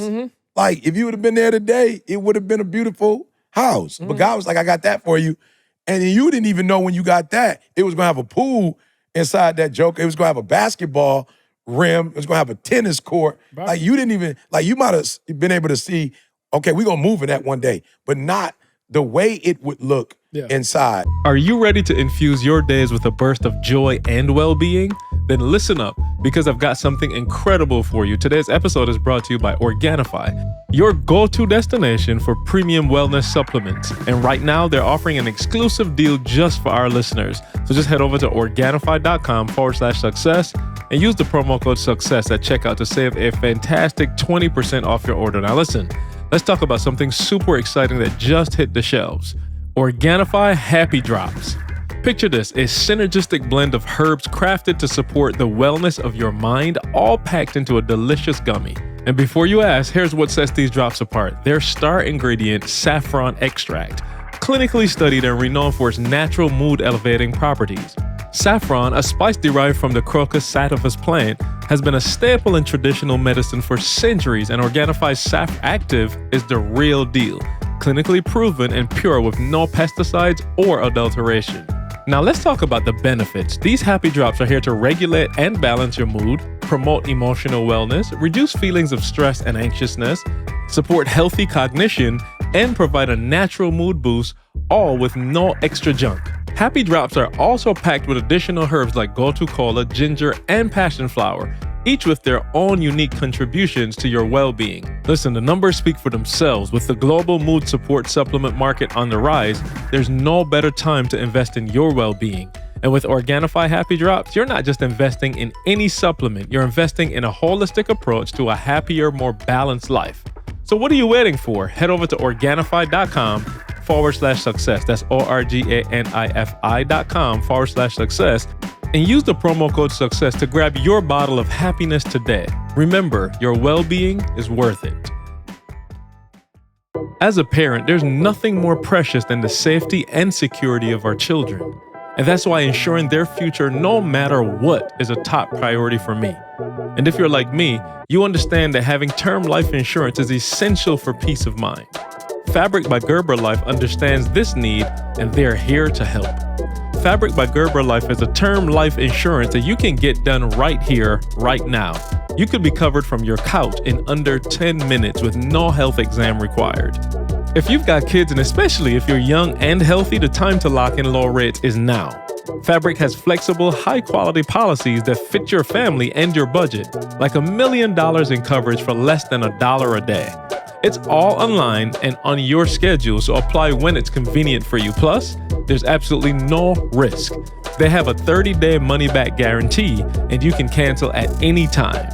Like if you would have been there today, it would have been a beautiful house. But God was like, I got that for you. And then you didn't even know when you got that, it was gonna have a pool inside that joker. It was gonna have a basketball rim. It was gonna have a tennis court. Like you didn't even, like you might have been able to see, okay, we're gonna move in that one day, but not the way it would look inside. Are you ready to infuse your days with a burst of joy and well-being? Then listen up, because I've got something incredible for you. Today's episode is brought to you by Organifi, your go-to destination for premium wellness supplements. And right now, they're offering an exclusive deal just for our listeners. So just head over to Organifi.com/success and use the promo code SUCCESS at checkout to save a fantastic 20% off your order. Now listen, let's talk about something super exciting that just hit the shelves. Organifi Happy Drops. Picture this, a synergistic blend of herbs crafted to support the wellness of your mind, all packed into a delicious gummy. And before you ask, here's what sets these drops apart. Their star ingredient, saffron extract, clinically studied and renowned for its natural mood-elevating properties. Saffron, a spice derived from the Crocus sativus plant, has been a staple in traditional medicine for centuries, and Organifi's Saff Active is the real deal, clinically proven and pure with no pesticides or adulteration. Now let's talk about the benefits. These happy drops are here to regulate and balance your mood, promote emotional wellness, reduce feelings of stress and anxiousness, support healthy cognition, and provide a natural mood boost, all with no extra junk. Happy Drops are also packed with additional herbs like gotu kola, ginger, and passion flower, each with their own unique contributions to your well-being. Listen, the numbers speak for themselves. With the global mood support supplement market on the rise, there's no better time to invest in your well-being. And with Organifi Happy Drops, you're not just investing in any supplement, you're investing in a holistic approach to a happier, more balanced life. So what are you waiting for? Head over to Organifi.com/success. That's ORGANIFI.com/success. And use the promo code SUCCESS to grab your bottle of happiness today. Remember, your well-being is worth it. As a parent, there's nothing more precious than the safety and security of our children. And that's why ensuring their future, no matter what, is a top priority for me. And if you're like me, you understand that having term life insurance is essential for peace of mind. Fabric by Gerber Life understands this need, and they're here to help. Fabric by Gerber Life is a term life insurance that you can get done right here, right now. You could be covered from your couch in under 10 minutes with no health exam required. If you've got kids, and especially if you're young and healthy, the time to lock in low rates is now. Fabric has flexible, high-quality policies that fit your family and your budget, like $1 million in coverage for less than $1 a day. It's all online and on your schedule, so apply when it's convenient for you. Plus, there's absolutely no risk. They have a 30-day money-back guarantee, and you can cancel at any time.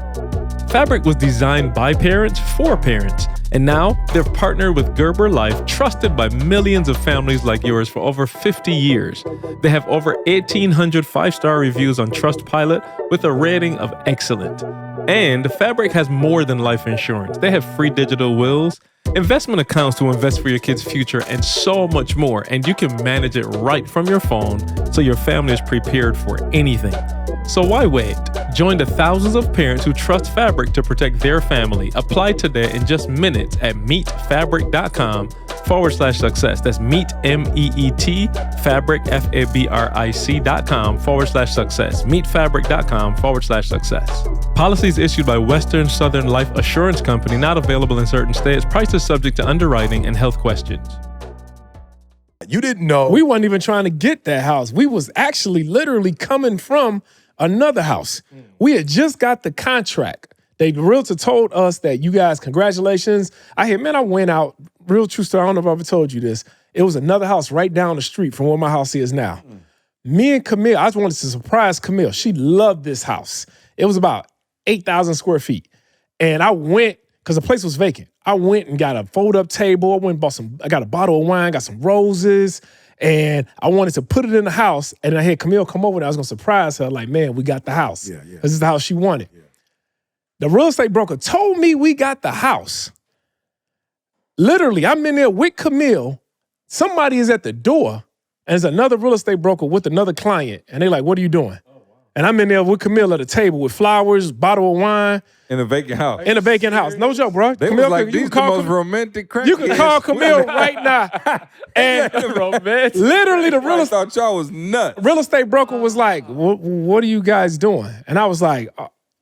Fabric was designed by parents for parents, and now they're partnered with Gerber Life, trusted by millions of families like yours for over 50 years. They have over 1,800 5-star reviews on Trustpilot with a rating of excellent. And Fabric has more than life insurance. They have free digital wills, investment accounts to invest for your kids' future, and so much more. And you can manage it right from your phone, so your family is prepared for anything. So why wait? Join the thousands of parents who trust Fabric to protect their family. Apply today in just minutes at meetfabric.com/success. That's meet, MEET, fabric, FABRIC.com/success. Meetfabric.com/success. Policies issued by Western Southern Life Assurance Company, not available in certain states. Prices subject to underwriting and health questions. You didn't know. We wasn't even trying to get that house. We was actually literally coming from another house. We had just got the contract. The realtor told us that, you guys, congratulations. I went out, real true story, I don't know if I ever told you this. It was another house right down the street from where my house is now. Me and Camille, I just wanted to surprise Camille. She loved this house. It was about 8,000 square feet. And I went, because the place was vacant. I went and got a fold-up table. I got a bottle of wine, got some roses, and I wanted to put it in the house. And I had Camille come over and I was going to surprise her, like, man, we got the house. Yeah. This is the house she wanted. Yeah. The real estate broker told me we got the house. Literally, I'm in there with Camille. Somebody is at the door, and there's another real estate broker with another client. And they're like, what are you doing? And I'm in there with Camille at a table with flowers, bottle of wine. In a vacant house. In a vacant house. No joke, bro. They Camille, was like, these the most romantic crackheads. You can call Camille right now. And literally the I thought y'all was nuts. real estate broker was like, what are you guys doing? And I was like,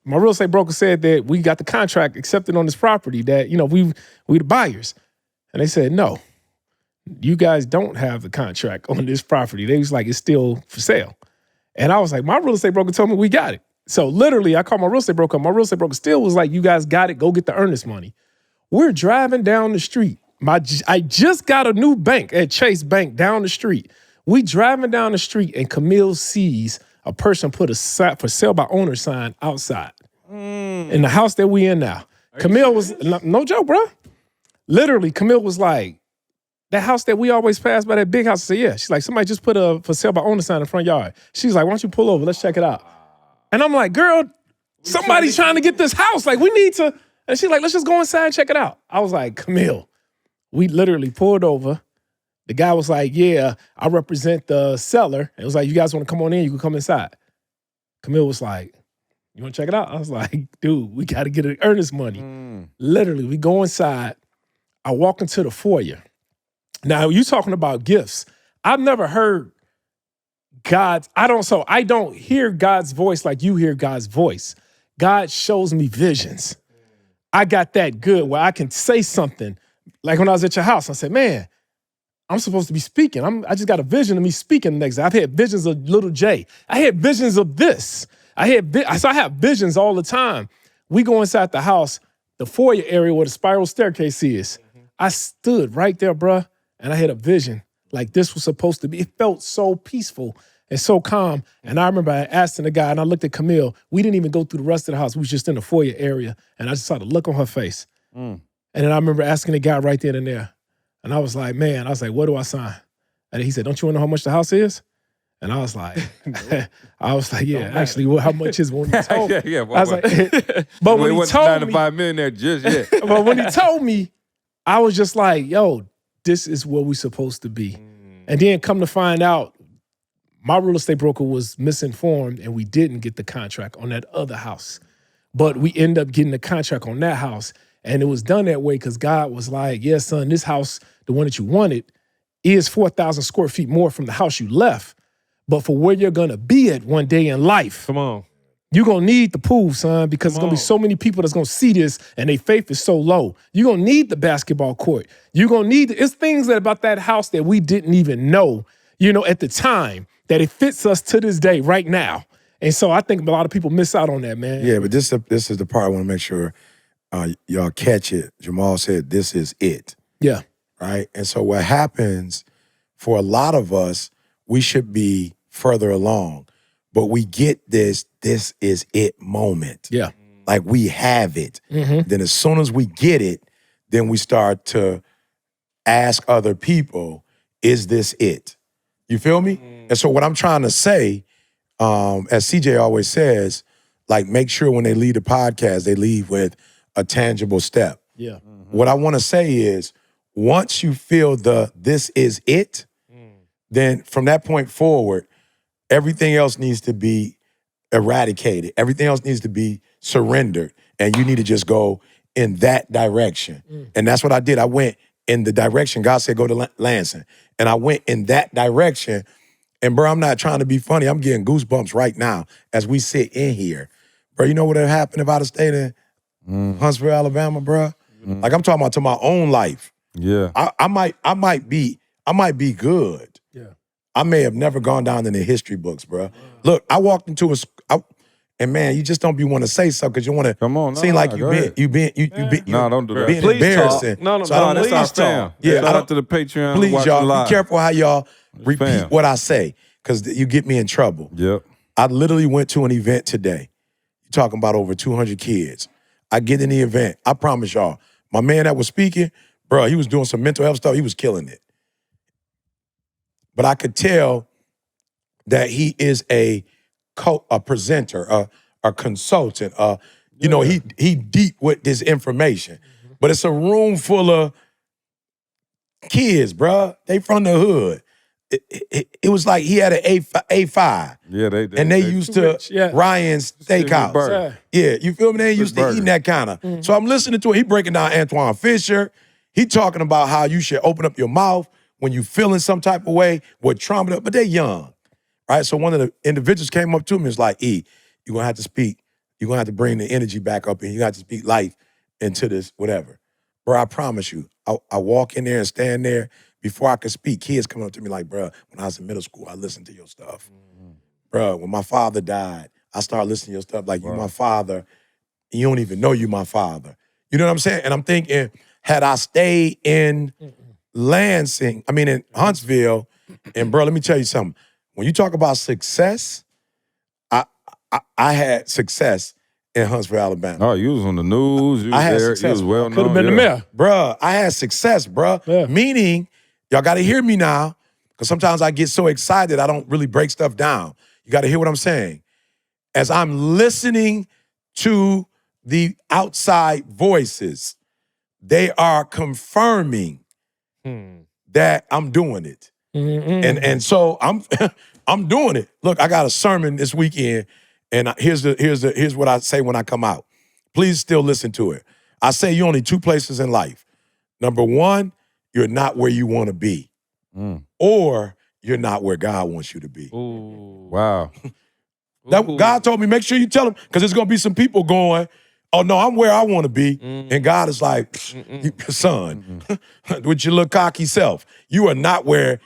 my real estate broker said that we got the contract accepted on this property, that, we the buyers. And they said, no, you guys don't have the contract on this property. They was like, it's still for sale. And I was like, my real estate broker told me we got it. So literally, I called my real estate broker. My real estate broker still was like, you guys got it. Go get the earnest money. We're driving down the street. I just got a new bank at Chase Bank down the street. We driving down the street, and Camille sees a person put a for sale by owner sign outside in the house that we in now. Camille was, no joke, bro. Literally, Camille was like, that house that we always pass by, that big house. I said, yeah. She's like, somebody just put a for sale by owner sign in the front yard. She's like, why don't you pull over? Let's check it out. And I'm like, girl, somebody's trying to get this house. Like, we need to. And she's like, let's just go inside and check it out. I was like, Camille, we literally pulled over. The guy was like, yeah, I represent the seller. It was like, you guys want to come on in? You can come inside. Camille was like, you want to check it out? I was like, dude, we got to get an earnest money. Literally, we go inside. I walk into the foyer. Now, you talking about gifts. I've never heard I don't hear God's voice like you hear God's voice. God shows me visions. I got that good where I can say something. Like when I was at your house, I said, man, I'm supposed to be speaking. I just got a vision of me speaking the next day. I've had visions of little J. I had visions of this. I have visions all the time. We go inside the house, the foyer area where the spiral staircase is. I stood right there, bruh. And I had a vision like this was supposed to be. It felt so peaceful. and so calm. And I remember asking the guy, and I looked at Camille. We didn't even go through the rest of the house. We was just in the foyer area, and I just saw the look on her face. And then I remember asking the guy right then and there, and I was like, man, what do I sign? And he said, don't you want to know how much the house is? And I was like, yeah, actually, how much is it? When he told me? Yeah, I was like, but when he told me, $95 million there just yet. but when he told me, I was just like, yo, this is where we're supposed to be. And then come to find out, my real estate broker was misinformed and we didn't get the contract on that other house. But we ended up getting the contract on that house. And it was done that way because God was like, yeah, son, this house, the one that you wanted, is 4,000 square feet more from the house you left. But for where you're going to be at one day in life, Come on. you're going to need the pool, son, because there's going to be so many people that's going to see this and their faith is so low. You're going to need the basketball court. You're going to need, it's things that about that house that we didn't even know, at the time, that it fits us to this day right now. And so I think a lot of people miss out on that, man. Yeah, but this is the part I want to make sure y'all catch it. Jamal said this is it, Yeah. right? And so what happens for a lot of us, we should be further along, but we get this is it moment. Yeah. Like we have it. Then as soon as we get it, then we start to ask other people, is this it? You feel me? And so what I'm trying to say, as CJ always says, like make sure when they leave the podcast, they leave with a tangible step. Yeah. What I want to say is once you feel this is it, then from that point forward, everything else needs to be eradicated. Everything else needs to be surrendered. And you need to just go in that direction. And that's what I did. I went in the direction. God said, go to Lansing. And I went in that direction. And bro, I'm not trying to be funny. I'm getting goosebumps right now as we sit in here. Bro, you know what would have happened if I'd have stayed in Huntsville, Alabama, bro? Like I'm talking about to my own life. Yeah. I might be good. Yeah. I may have never gone down in the history books, bro. Look, I walked into and man, you just don't be want to say something because you want to Come on, seem like go ahead. you being No, don't do that. being Please embarrassing. talk. No, So I don't that's our please fam. talk. Yeah, Shout out to the Patreon. please, watching y'all, live. be careful how y'all repeat fam. what I say because you get me in trouble. Yep. I literally went to an event today. You're talking about over 200 kids. I get in the event. I promise y'all, my man that was speaking, bro, he was doing some mental health stuff. He was killing it. But I could tell that he is a presenter, a consultant. He deep with this information. But it's a room full of kids, bro. They from the hood. It was like he had an A5. Yeah, They used to rich, yeah. Ryan's Steakhouse. burger. Yeah, you feel me? They used to burger. eating that kind of. So I'm listening to it. He breaking down Antoine Fisher. He talking about how you should open up your mouth when you feeling some type of way, what trauma, but they're young, right? So one of the individuals came up to me and was like, E, you're going to have to speak. You're going to have to bring the energy back up and you got to speak life into this, whatever. Bro, I promise you, I walk in there and stand there. Before I could speak, kids come up to me like, bro, when I was in middle school, I listened to your stuff. Bro, when my father died, I started listening to your stuff like, you my father, and you don't even know you my father. You know what I'm saying? And I'm thinking, had I stayed in Lansing, in Huntsville, and bro, let me tell you something. When you talk about success, I had success in Huntsville, Alabama. Oh, you was on the news. You was I had there. success. You was well known. Could have been the mayor. Bruh, I had success, bruh. Yeah. Meaning, y'all got to hear me now, because sometimes I get so excited, I don't really break stuff down. You got to hear what I'm saying. As I'm listening to the outside voices, they are confirming that I'm doing it. And so I'm doing it. Look, I got a sermon this weekend, and here's what I say when I come out. Please still listen to it. I say you're only two places in life. Number one, you're not where you want to be. Or you're not where God wants you to be. Ooh. Wow. God told me, make sure you tell them, because there's going to be some people going, oh, no, I'm where I want to be. And God is like, son, with your little cocky self, you are not where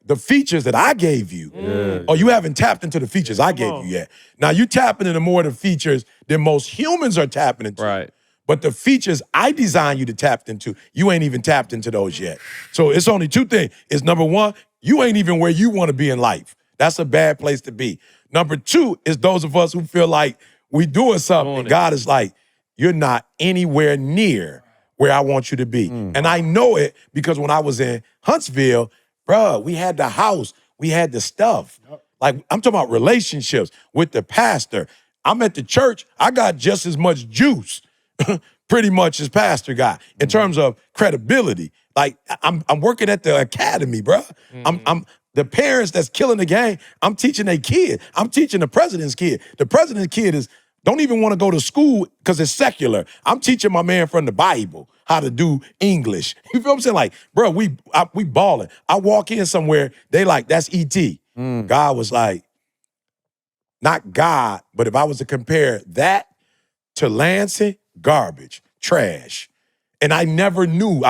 the features that I gave you, or you haven't tapped into the features I gave you yet. Now, you tapping into more of the features than most humans are tapping into. Right. But the features I designed you to tap into, you ain't even tapped into those yet. So it's only two things. It's number one, you ain't even where you want to be in life. That's a bad place to be. Number 2 is those of us who feel like we doing something. And God is like, you're not anywhere near where I want you to be. And I know it because when I was in Huntsville, bruh, we had the house, we had the stuff. Like, I'm talking about relationships with the pastor. I'm at the church, I got just as much juice, pretty much, as pastor got in terms of credibility. Like, I'm working at the academy, bruh. I'm the parents that's killing the game, I'm teaching their kid. I'm teaching the president's kid. The president's kid don't even want to go to school because it's secular. I'm teaching my man from the Bible how to do English. You feel what I'm saying? Like, bro, we balling. I walk in somewhere, they like, that's E.T. God was like, not God, but if I was to compare that to Lansing, garbage, trash. And I never knew.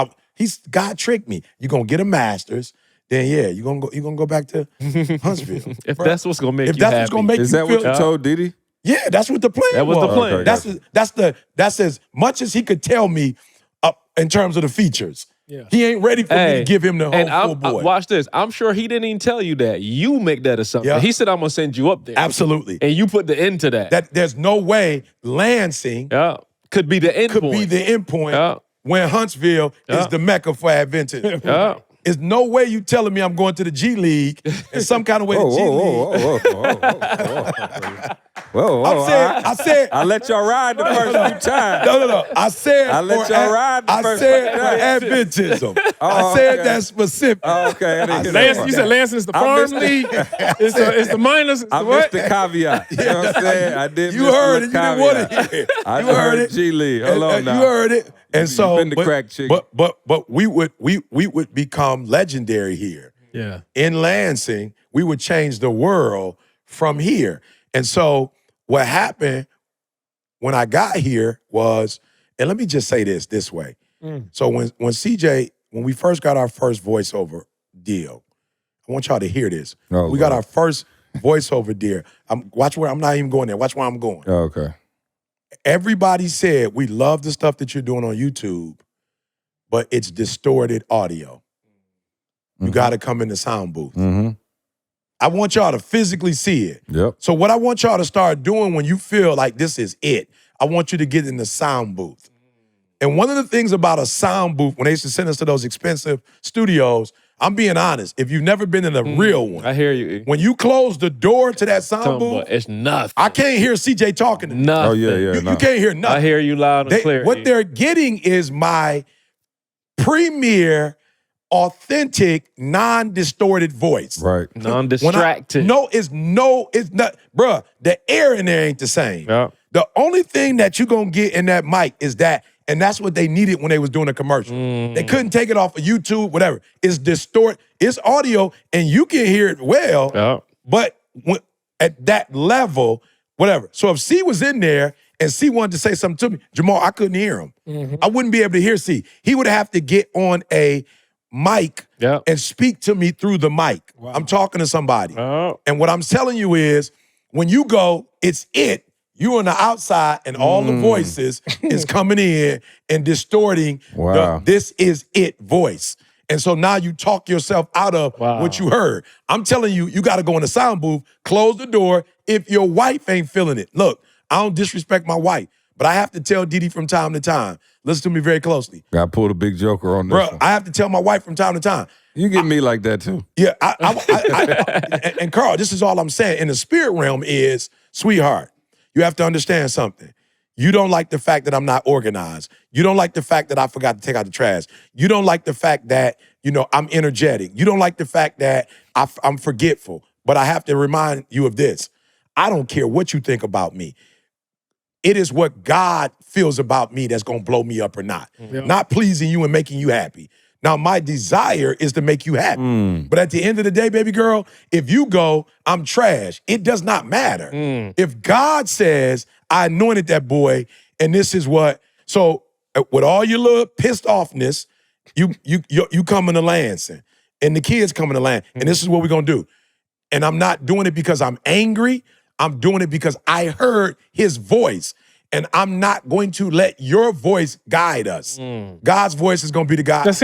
God tricked me. You're gonna get a master's, then yeah, you're gonna go back to Huntsville. If that's what's gonna make If you that's happy. what's gonna make Is you that feel, what you told Diddy? yeah, that's what the plan That was the plan. Okay, That's as much as he could tell me in terms of the features. Yeah. He ain't ready for me to give him the and whole full boy. watch this. I'm sure he didn't even tell you that. You make that assumption. Yeah. He said, I'm gonna send you up there. Absolutely. And you put the end to that. That there's no way Lansing Yeah. Could be the end could point. be the end point Yeah. when Huntsville is the mecca for Adventists. Yeah. There's no way you telling me I'm going to the G League in some kind of way. The G League. Whoa, I said, I let y'all ride the first few times. No. I said, I let y'all ride the I first said few for times. Adventism. I said okay. that specific. Oh, okay. I didn't get Lance, that you part. said Lansing is the I farm missed league. It's the minors. It's I the what? missed the caveat. You know what I'm saying? I did. You miss heard the it. You didn't want to caveat. hear it. I You heard heard it. G League. Hold on now. You heard it. And You so, been the crack chicken. but we would become legendary here. Yeah. In Lansing, we would change the world from here. And so what happened when I got here was, and let me just say this way. So when we first got our first voiceover deal, I want y'all to hear this. Oh, we got Lord. our first voiceover deal. Watch where I'm not even going there. Watch where I'm going. Oh, okay. Everybody said, we love the stuff that you're doing on YouTube, but it's distorted audio. You got to come in the sound booth. Mm-hmm. I want y'all to physically see it. Yep. So what I want y'all to start doing when you feel like this is it, I want you to get in the sound booth. And one of the things about a sound booth, when they used to send us to those expensive studios, I'm being honest, if you've never been in a real one, I hear you. when you close the door to that sound booth, It's nothing. I can't hear CJ talking to me. Nothing. Oh, yeah. You no. can't hear nothing. I hear you loud and clear. What they're getting is my premier, authentic, non-distorted voice. Right. non-distracted. It's not, bruh, the air in there ain't the same. Yeah. The only thing that you're gonna get in that mic is that, and that's what they needed when they was doing a commercial. They couldn't take it off of YouTube, whatever. It's distort, it's audio, and you can hear it well, Yeah. but at that level, whatever. So if C was in there and C wanted to say something to me, Jamal, I couldn't hear him. I wouldn't be able to hear C. He would have to get on a mic and speak to me through the mic. Wow. I'm talking to somebody. Oh. And what I'm telling you is, when you go, it's it. You on the outside, and all the voices is coming in and distorting Wow. the "this is it" voice. And so now you talk yourself out of what you heard. I'm telling you, you got to go in the sound booth, close the door. If your wife ain't feeling it, look, I don't disrespect my wife, but I have to tell Didi from time to time. Listen to me very closely, I pulled a big joker on this bro. one. I have to tell my wife from time to time. You get me like that too. Yeah, and Carl, this is all I'm saying. In the spirit realm is, sweetheart, you have to understand something. You don't like the fact that I'm not organized. You don't like the fact that I forgot to take out the trash. You don't like the fact that, I'm energetic. You don't like the fact that I'm forgetful. But I have to remind you of this. I don't care what you think about me. It is what God feels about me that's going to blow me up or not. Not pleasing you and making you happy. Now, my desire is to make you happy. But at the end of the day, baby girl, if you go, I'm trash, it does not matter. If God says, I anointed that boy, and this is what, so with all your little pissed offness, you coming to Lansing, and the kids coming to Lansing, and this is what we're going to do. And I'm not doing it because I'm angry. I'm doing it because I heard his voice. And I'm not going to let your voice guide us. God's voice is going to be the guide. That's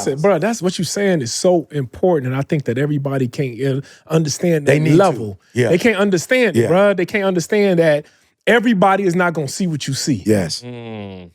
it, bro. That's what you're saying is so important, and I think that everybody can't understand that level. Yeah. They can't understand it, Yeah. bro. They can't understand that everybody is not gonna see what you see. Yes.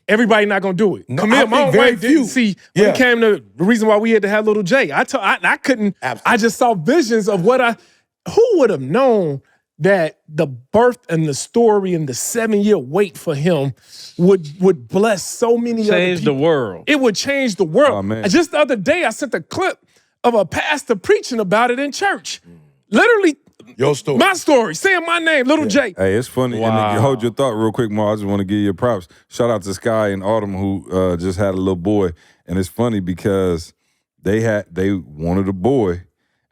Everybody not gonna do it. No, Camille, I my think own very wife didn't few. see when it came to the reason why we had to have little Jay. I couldn't. Absolutely. I just saw visions of who would have known that the birth and the story and the 7-year wait for him would bless so many other Change people. the world. It would change the world. Oh, man. Just the other day, I sent a clip of a pastor preaching about it in church. Literally, Your story. my story, saying my name, Little J. Hey, it's funny. Wow. And hold your thought real quick, Mar. I just want to give you props. Shout out to Sky and Autumn who just had a little boy. And it's funny because they wanted a boy.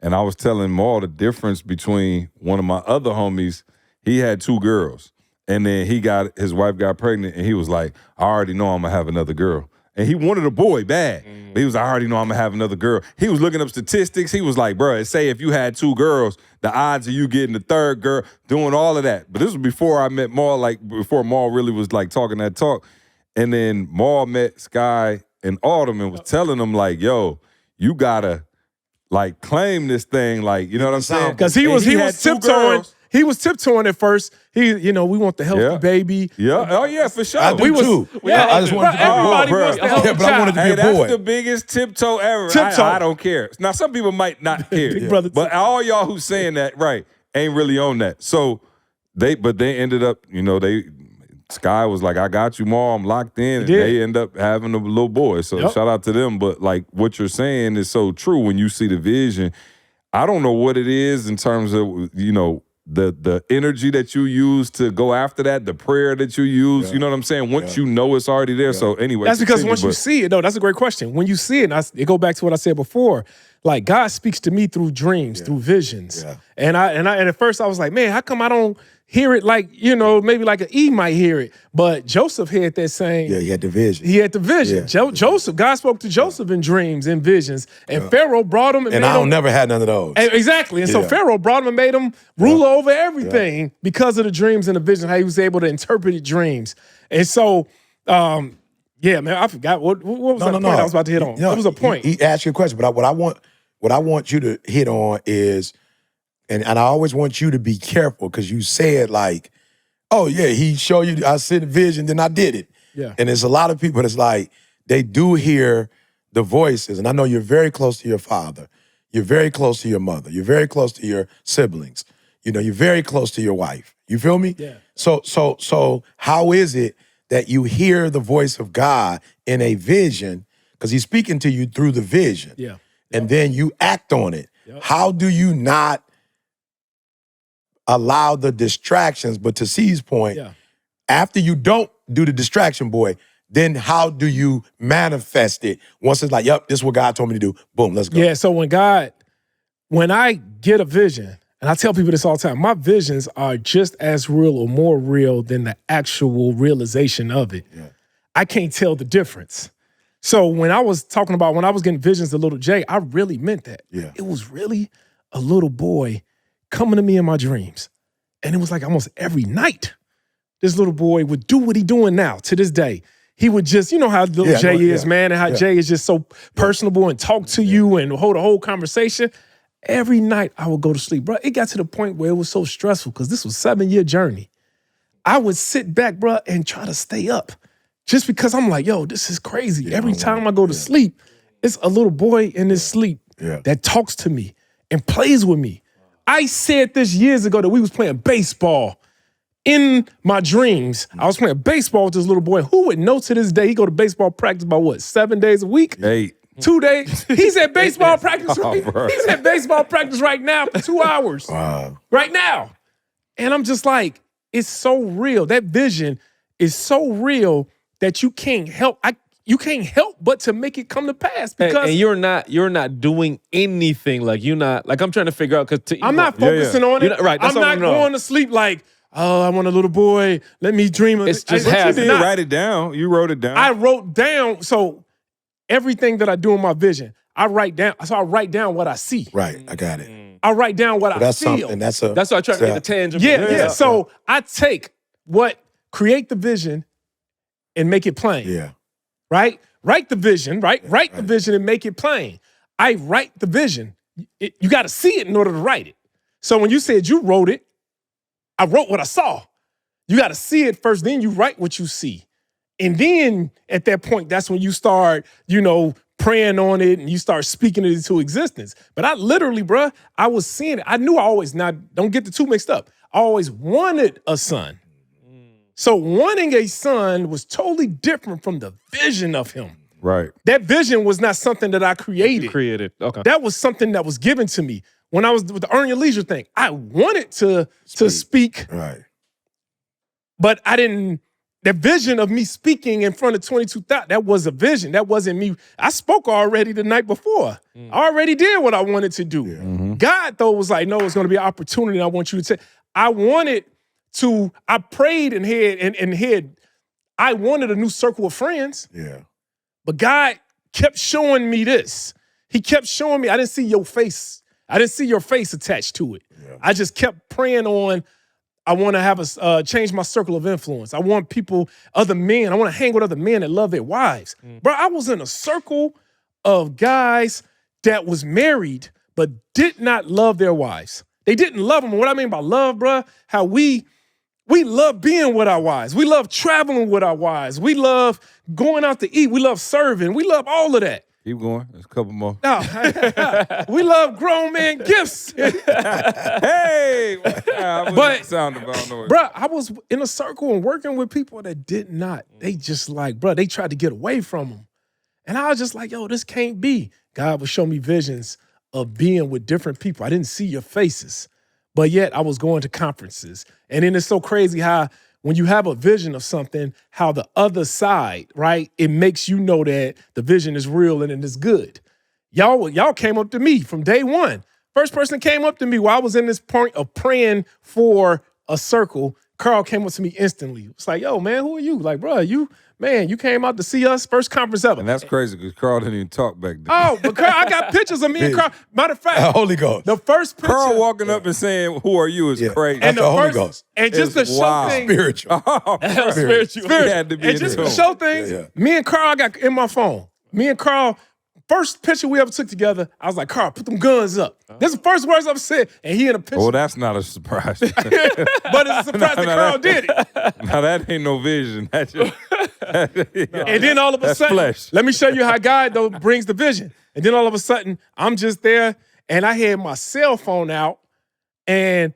And I was telling Mar the difference between one of my other homies. He had 2 girls. And then his wife got pregnant and he was like, I already know I'm going to have another girl. And he wanted a boy bad. But he was like, I already know I'm going to have another girl. He was looking up statistics. He was like, bro, say if you had 2 girls, the odds of you getting the 3rd girl, doing all of that. But this was before I met Maul, like before Maul really was like talking that talk. And then Maul met Sky and Autumn and was telling them like, yo, you got to like claim this thing. Like, you know what I'm saying? Because he was had 2 tiptoeing. girls. He was tiptoeing at first. We want the healthy baby. Yeah. Oh, yeah, for sure. I do too. Yeah, I just wanted to be a boy. everybody bro. wants the healthy Yeah, but I wanted to be Hey, a that's boy. the biggest tiptoe ever. Tiptoe. I don't care. Now, some people might not care. Big brother But all y'all who saying that, right, ain't really on that. So they ended up, Sky was like, I got you, Mom, I'm locked in. And did. they end up having a little boy. So Yep. shout out to them. But like what you're saying is so true when you see the vision. I don't know what it is in terms of, the energy that you use to go after that, the prayer that you use, you know what I'm saying? Once you know it's already there. So anyway. That's because continue, once you but- see it, no, that's a great question. When you see it, and it go back to what I said before. Like God speaks to me through dreams, through visions. Yeah. And at first I was like, man, how come I don't hear it like, maybe like an E might hear it. But Joseph had that same. Yeah, he had the vision. He had the vision. Yeah. Joseph, God spoke to Joseph in dreams and visions. And Pharaoh brought him and And made I don't him. never had none of those. Exactly. And so Yeah. Pharaoh brought him and made him ruler over everything because of the dreams and the vision, how he was able to interpret dreams. And so, yeah, man, I forgot. What was that point I was about to hit on? No, It was a point. He asked you a question, but what I want you to hit on is, and I always want you to be careful because you said like, oh yeah, he showed you, I said the vision, then I did it. Yeah. And there's a lot of people that's like, they do hear the voices, and I know you're very close to your father. You're very close to your mother. You're very close to your siblings. You're very close to your wife. You feel me? Yeah. So how is it that you hear the voice of God in a vision, because he's speaking to you through the vision, Yeah. and then you act on it? Yep. How do you not allow the distractions? But to C's point, Yeah. after you don't do the distraction, boy, then how do you manifest it? Once it's like, yep, this is what God told me to do. Boom, let's go. Yeah, so when I get a vision, and I tell people this all the time, my visions are just as real or more real than the actual realization of it. Yeah. I can't tell the difference. So when I was getting visions of little Jay, I really meant that. Yeah. It was really a little boy coming to me in my dreams. And it was like almost every night, this little boy would do what he doing now to this day. He would just, you know how little Yeah, Jay no, is, yeah, man, and how yeah. Jay is just so personable and talk to you and hold a whole conversation. Every night I would go to sleep, bro. It got to the point where it was so stressful because this was a 7-year journey. I would sit back, bro, and try to stay up just because I'm like, yo, this is crazy. Every time I go to sleep, it's a little boy in his sleep that talks to me and plays with me. I said this years ago that we was playing baseball in my dreams. I was playing baseball with this little boy. Who would know to this day he go to baseball practice about what, 7 days a week? 8. 2 days. He's at baseball practice bro. He's at baseball practice right now for 2 hours. Wow. Right now. And I'm just like, it's so real. That vision is so real that you can't help but to make it come to pass. Because And you're not doing anything. Like you're not like I'm trying to figure out because I'm not focusing on it. You're not- right, that's I'm what I not wanna know. going to sleep like, oh, I want a little boy. Let me dream of It's it. just It's happening. You not. write it down. You wrote it down. I wrote down, so everything that I do in my vision, I write down. So I write down what I see. Right, I got it. I write down what So I that's feel. something. That's why I try to get the tangible. Yeah. So I take what create the vision and make it plain. Yeah. Right? Write the vision, right? Write the vision and make it plain. I write the vision. You got to see it in order to write it. So when you said you wrote it, I wrote what I saw. You got to see it first, then you write what you see. And then at that point, that's when you start, praying on it and you start speaking it into existence. But I literally, bruh, I was seeing it. I knew now don't get the two mixed up. I always wanted a son. So wanting a son was totally different from the vision of him. Right. That vision was not something that I created. You created. Okay. That was something that was given to me. When I was with the Earn Your Leisure thing, I wanted to speak, Right. but I didn't. That vision of me speaking in front of 22,000, that was a vision. That wasn't me. I spoke already the night before. I already did what I wanted to do. Yeah. God, though, was like, no, it's going to be an opportunity. I want you to take. I prayed and I wanted a new circle of friends. Yeah. But God kept showing me this. He kept showing me, I didn't see your face. I didn't see your face attached to it. Yeah. I just kept praying on, I want to have change my circle of influence. I want other men. I want to hang with other men that love their wives. Bro, I was in a circle of guys that was married but did not love their wives. They didn't love them. What I mean by love, bro, how we love being with our wives. We love traveling with our wives. We love going out to eat. We love serving. We love all of that. Keep going. There's a couple more. No, we love grown man gifts. Hey! But, sound about noise. Bro, I was in a circle and working with people that did not. They just they tried to get away from them. And I was just like, yo, this can't be. God would show me visions of being with different people. I didn't see your faces, but yet I was going to conferences. And then it's so crazy how when you have a vision of something, how the other side, right, it makes you know that the vision is real and it is good. Y'all came up to me from day one. First person came up to me while I was in this point of praying for a circle. Carl came up to me instantly. It's like, yo, man, who are you? Like, bro, you came out to see us, first conference ever. And that's crazy because Carl didn't even talk back then. Oh, but Carl, I got pictures of me and Carl. Matter of fact, Holy Ghost. the first picture. Carl walking up and saying, "Who are you?" is crazy. That's the Holy first, Ghost. And just It's the show wild. thing. Spiritual. Spiritual. He had to be And in just tune. to show things, Yeah. me and Carl got in my phone. Me and Carl, first picture we ever took together, I was like, Carl, put them guns up. This is the first words I've said. And he in a picture. Well, that's not a surprise. But it's a surprise that Carl did it. Now that ain't no vision. That's just, And then all of a That's sudden, flesh. let me show you how God though brings the vision. And then all of a sudden, I'm just there and I had my cell phone out and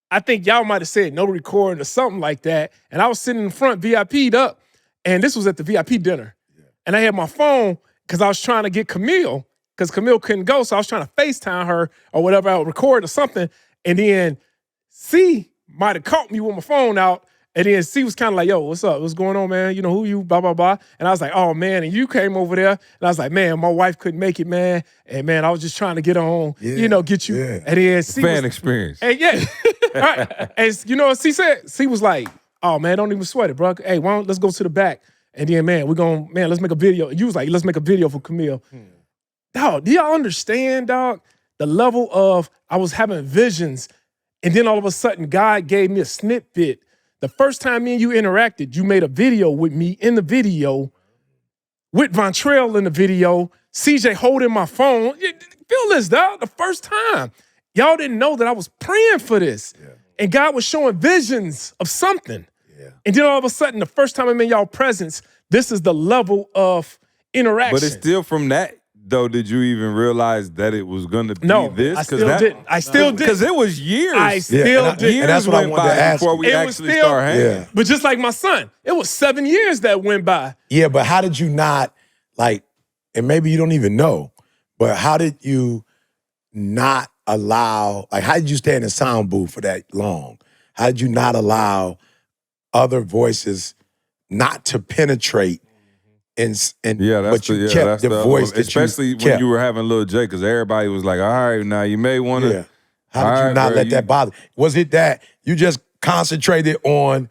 I think y'all might have said no recording or something like that. And I was sitting in front, VIP'd up, and this was at the VIP dinner. And I had my phone because I was trying to get Camille, because Camille couldn't go, so I was trying to FaceTime her or whatever, I would record or something. And then C might have caught me with my phone out. And then C was kind of like, yo, what's up? What's going on, man? You know, who you, blah, blah, blah. And I was like, oh, man. And you came over there. And I was like, man, my wife couldn't make it, man. And, man, I was just trying to get on, get you. Yeah. And then C fan was, experience. and yeah. Right. And you know what C said? C was like, oh, man, don't even sweat it, bro. Hey, let's go to the back. And then, man, let's make a video. You was like, let's make a video for Camille. Dog, do y'all understand, dog? The level of, I was having visions. And then all of a sudden, God gave me a snippet. The first time me and you interacted, you made a video with me in the video, with Vontrell in the video, CJ holding my phone. Feel this, dog, the first time. Y'all didn't know that I was praying for this. Yeah. And God was showing visions of something. Yeah. And then all of a sudden, the first time I'm in y'all presence, this is the level of interaction. But it's still from that, though, did you even realize that it was going to be this? I still didn't. I still didn't. Because it was years. I still didn't. And that's what I went wanted by to ask before you. we It was actually still- start hanging. Yeah. But just like my son, it was 7 years that went by. Yeah, but how did you not, and maybe you don't even know, but how did you not allow, how did you stay in the sound booth for that long? How did you not allow other voices not to penetrate but you kept the voice that especially you when kept. you were having Lil J, because everybody was like, all right, now you may want to. Yeah. How did you not let that bother? Was it that you just concentrated on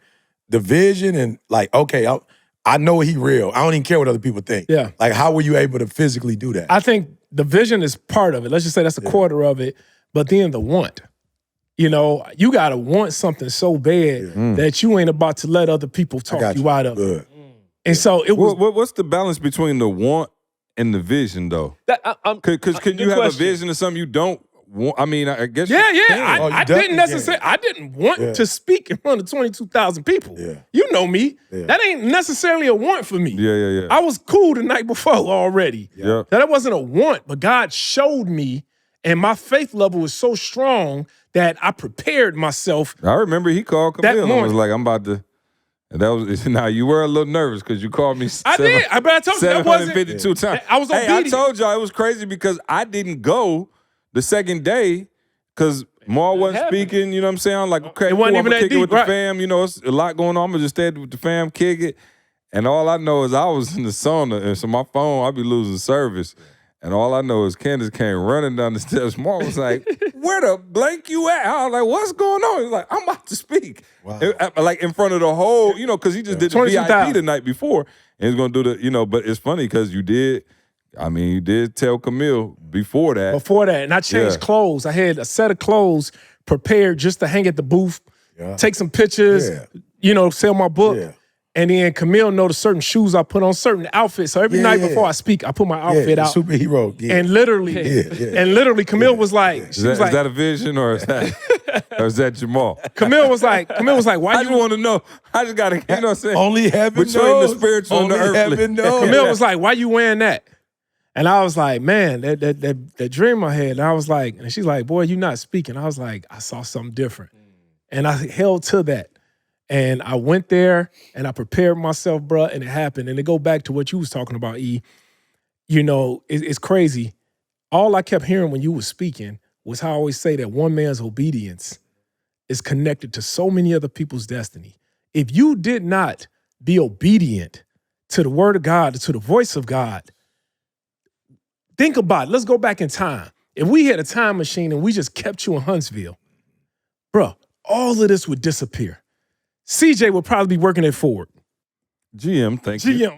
the vision and okay, I know he real. I don't even care what other people think. Yeah. How were you able to physically do that? I think the vision is part of it. Let's just say that's a quarter of it. But then the want. You know, you got to want something so bad that you ain't about to let other people talk you out of it. Good. And so it was. What's the balance between the want and the vision, though? Because can you have a vision of something you don't want? I mean, I guess. Yeah. Oh, you I definitely didn't necessarily. I didn't want to speak in front of 22,000 people. Yeah. You know me. Yeah. That ain't necessarily a want for me. Yeah. I was cool the night before already. Yeah. That wasn't a want, but God showed me, and my faith level was so strong that I prepared myself. I remember he called That Camille and was morning. like, I'm about to. And that was now you were a little nervous because you called me. I did. But I told you that wasn't. 752 times. I was obedient. I told y'all it was crazy because I didn't go the second day because Maul wasn't speaking. You know what I'm saying? I'm like, okay, It wasn't cool, even I'm that kick it deep, with right. the fam. You know, it's a lot going on. I'm gonna just stay with the fam, kick it. And all I know is I was in the sauna, and so my phone, I'd be losing service. And all I know is Candace came running down the steps. Maul was like, where the blank you at? I was like, what's going on? He's like, I'm about to speak. Wow. Like in front of the whole, you know, because he just did the 22,000. VIP the night before. And he's going to do the, you know, but it's funny because you did tell Camille before that. And I changed clothes. I had a set of clothes prepared just to hang at the booth, take some pictures, you know, sell my book. Yeah. And then Camille know the certain shoes I put on, certain outfits. So every night before I speak, I put my outfit out. Superhero. Yeah. And literally, Camille was like, Is that a vision or is that Jamal? Camille was like, why I you just want to know. I just got to, you know what I'm saying? Only heaven Between knows. the spiritual and the Only earthly. heaven knows. Camille was like, why you wearing that? And I was like, man, that dream I had. And I was like, and she's like, boy, you not speaking. I was like, I saw something different. And I held to that. And I went there and I prepared myself, bruh, and it happened. And to go back to what you was talking about, E, you know, it's crazy. All I kept hearing when you was speaking was how I always say that one man's obedience is connected to so many other people's destiny. If you did not be obedient to the word of God, to the voice of God, think about it. Let's go back in time. If we had a time machine and we just kept you in Huntsville, bruh, all of this would disappear. CJ would probably be working at Ford. GM, thank you. GM.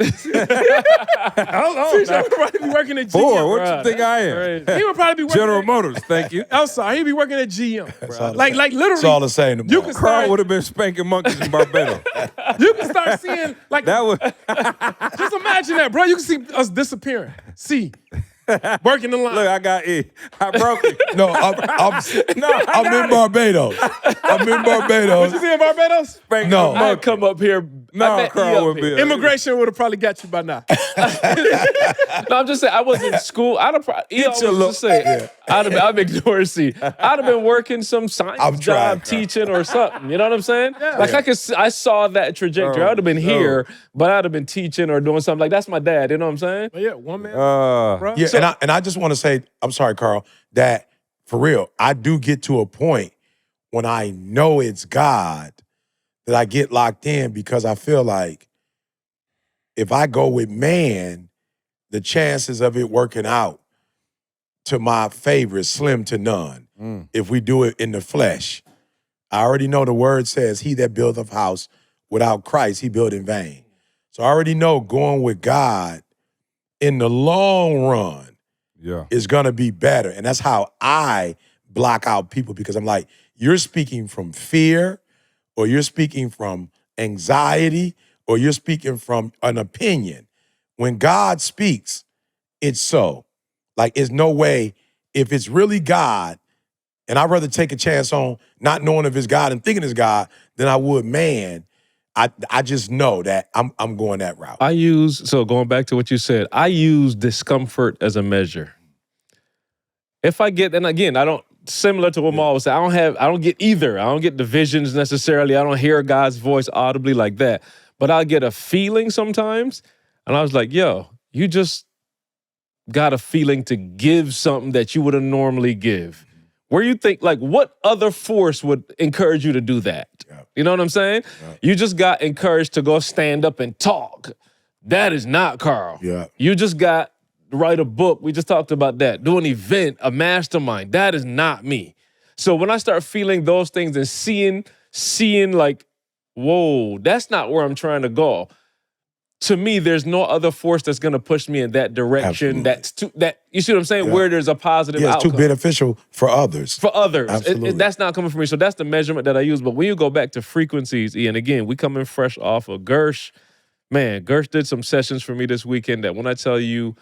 CJ would probably be working at GM. Ford, what you think I am? He would probably be working General at, Motors, thank you. I'm sorry, he'd be working at GM. Like literally. It's all the same to me. You can Carl start, would have been spanking monkeys in Barbados. you can start seeing, like, That would. just imagine that, bro. You can see us disappearing. See, working the line. Look, I got E. I broke it. No, I'm in Barbados. I'm in Barbados. You see in Barbados? Spanking No. the I'd monkey. come up here. No, Carl would be. Immigration would have probably got you by now. No, I'm just saying, I was in school. I'd have probably, your look. I'm ignoring C. I'd have been working some science I'm trying, job, teaching or something. You know what I'm saying? Like I saw that trajectory. I would have been here, but I'd have been teaching or doing something. Like, that's my dad. You know what I'm saying? But yeah, one man. Uh, Yeah, and I just want to say, I'm sorry, Carl, that for real, I do get to a point when I know it's God that I get locked in because I feel like if I go with man, the chances of it working out to my favor is slim to none. If we do it in the flesh, I already know the word says, he that buildeth a house without Christ, he built in vain. So I already know going with God in the long run yeah. is gonna be better. And that's how I block out people because I'm like, you're speaking from fear, or you're speaking from anxiety, or you're speaking from an opinion. When God speaks, it's so. Like, it's no way, if it's really God, and I'd rather take a chance on not knowing if it's God and thinking it's God than I would man. I just know that I'm going that route. So going back to what you said, I use discomfort as a measure. If I get, and again, I don't, similar to what Maul was saying, I don't get either. I don't get the visions necessarily. I don't hear God's voice audibly like that. But I'll get a feeling sometimes. And I was like, yo, you just got a feeling to give something that you wouldn't normally give. Where you think, like, what other force would encourage you to do that? Yeah. You know what I'm saying? Yeah. You just got encouraged to go stand up and talk. That is not Carl. Yeah. You just got to write a book. We just talked about that. Do an event, a mastermind. That is not me. So when I start feeling those things and seeing like, whoa, that's not where I'm trying to go. to me, there's no other force that's going to push me in that direction. Absolutely. You see what I'm saying? Yeah. Where there's a positive Yeah, it's outcome. too beneficial for others. For others. Absolutely. That's not coming from me. So that's the measurement that I use. But when you go back to frequencies, Ian, again, we coming fresh off of Gersh. Man, Gersh did some sessions for me this weekend that when I tell you,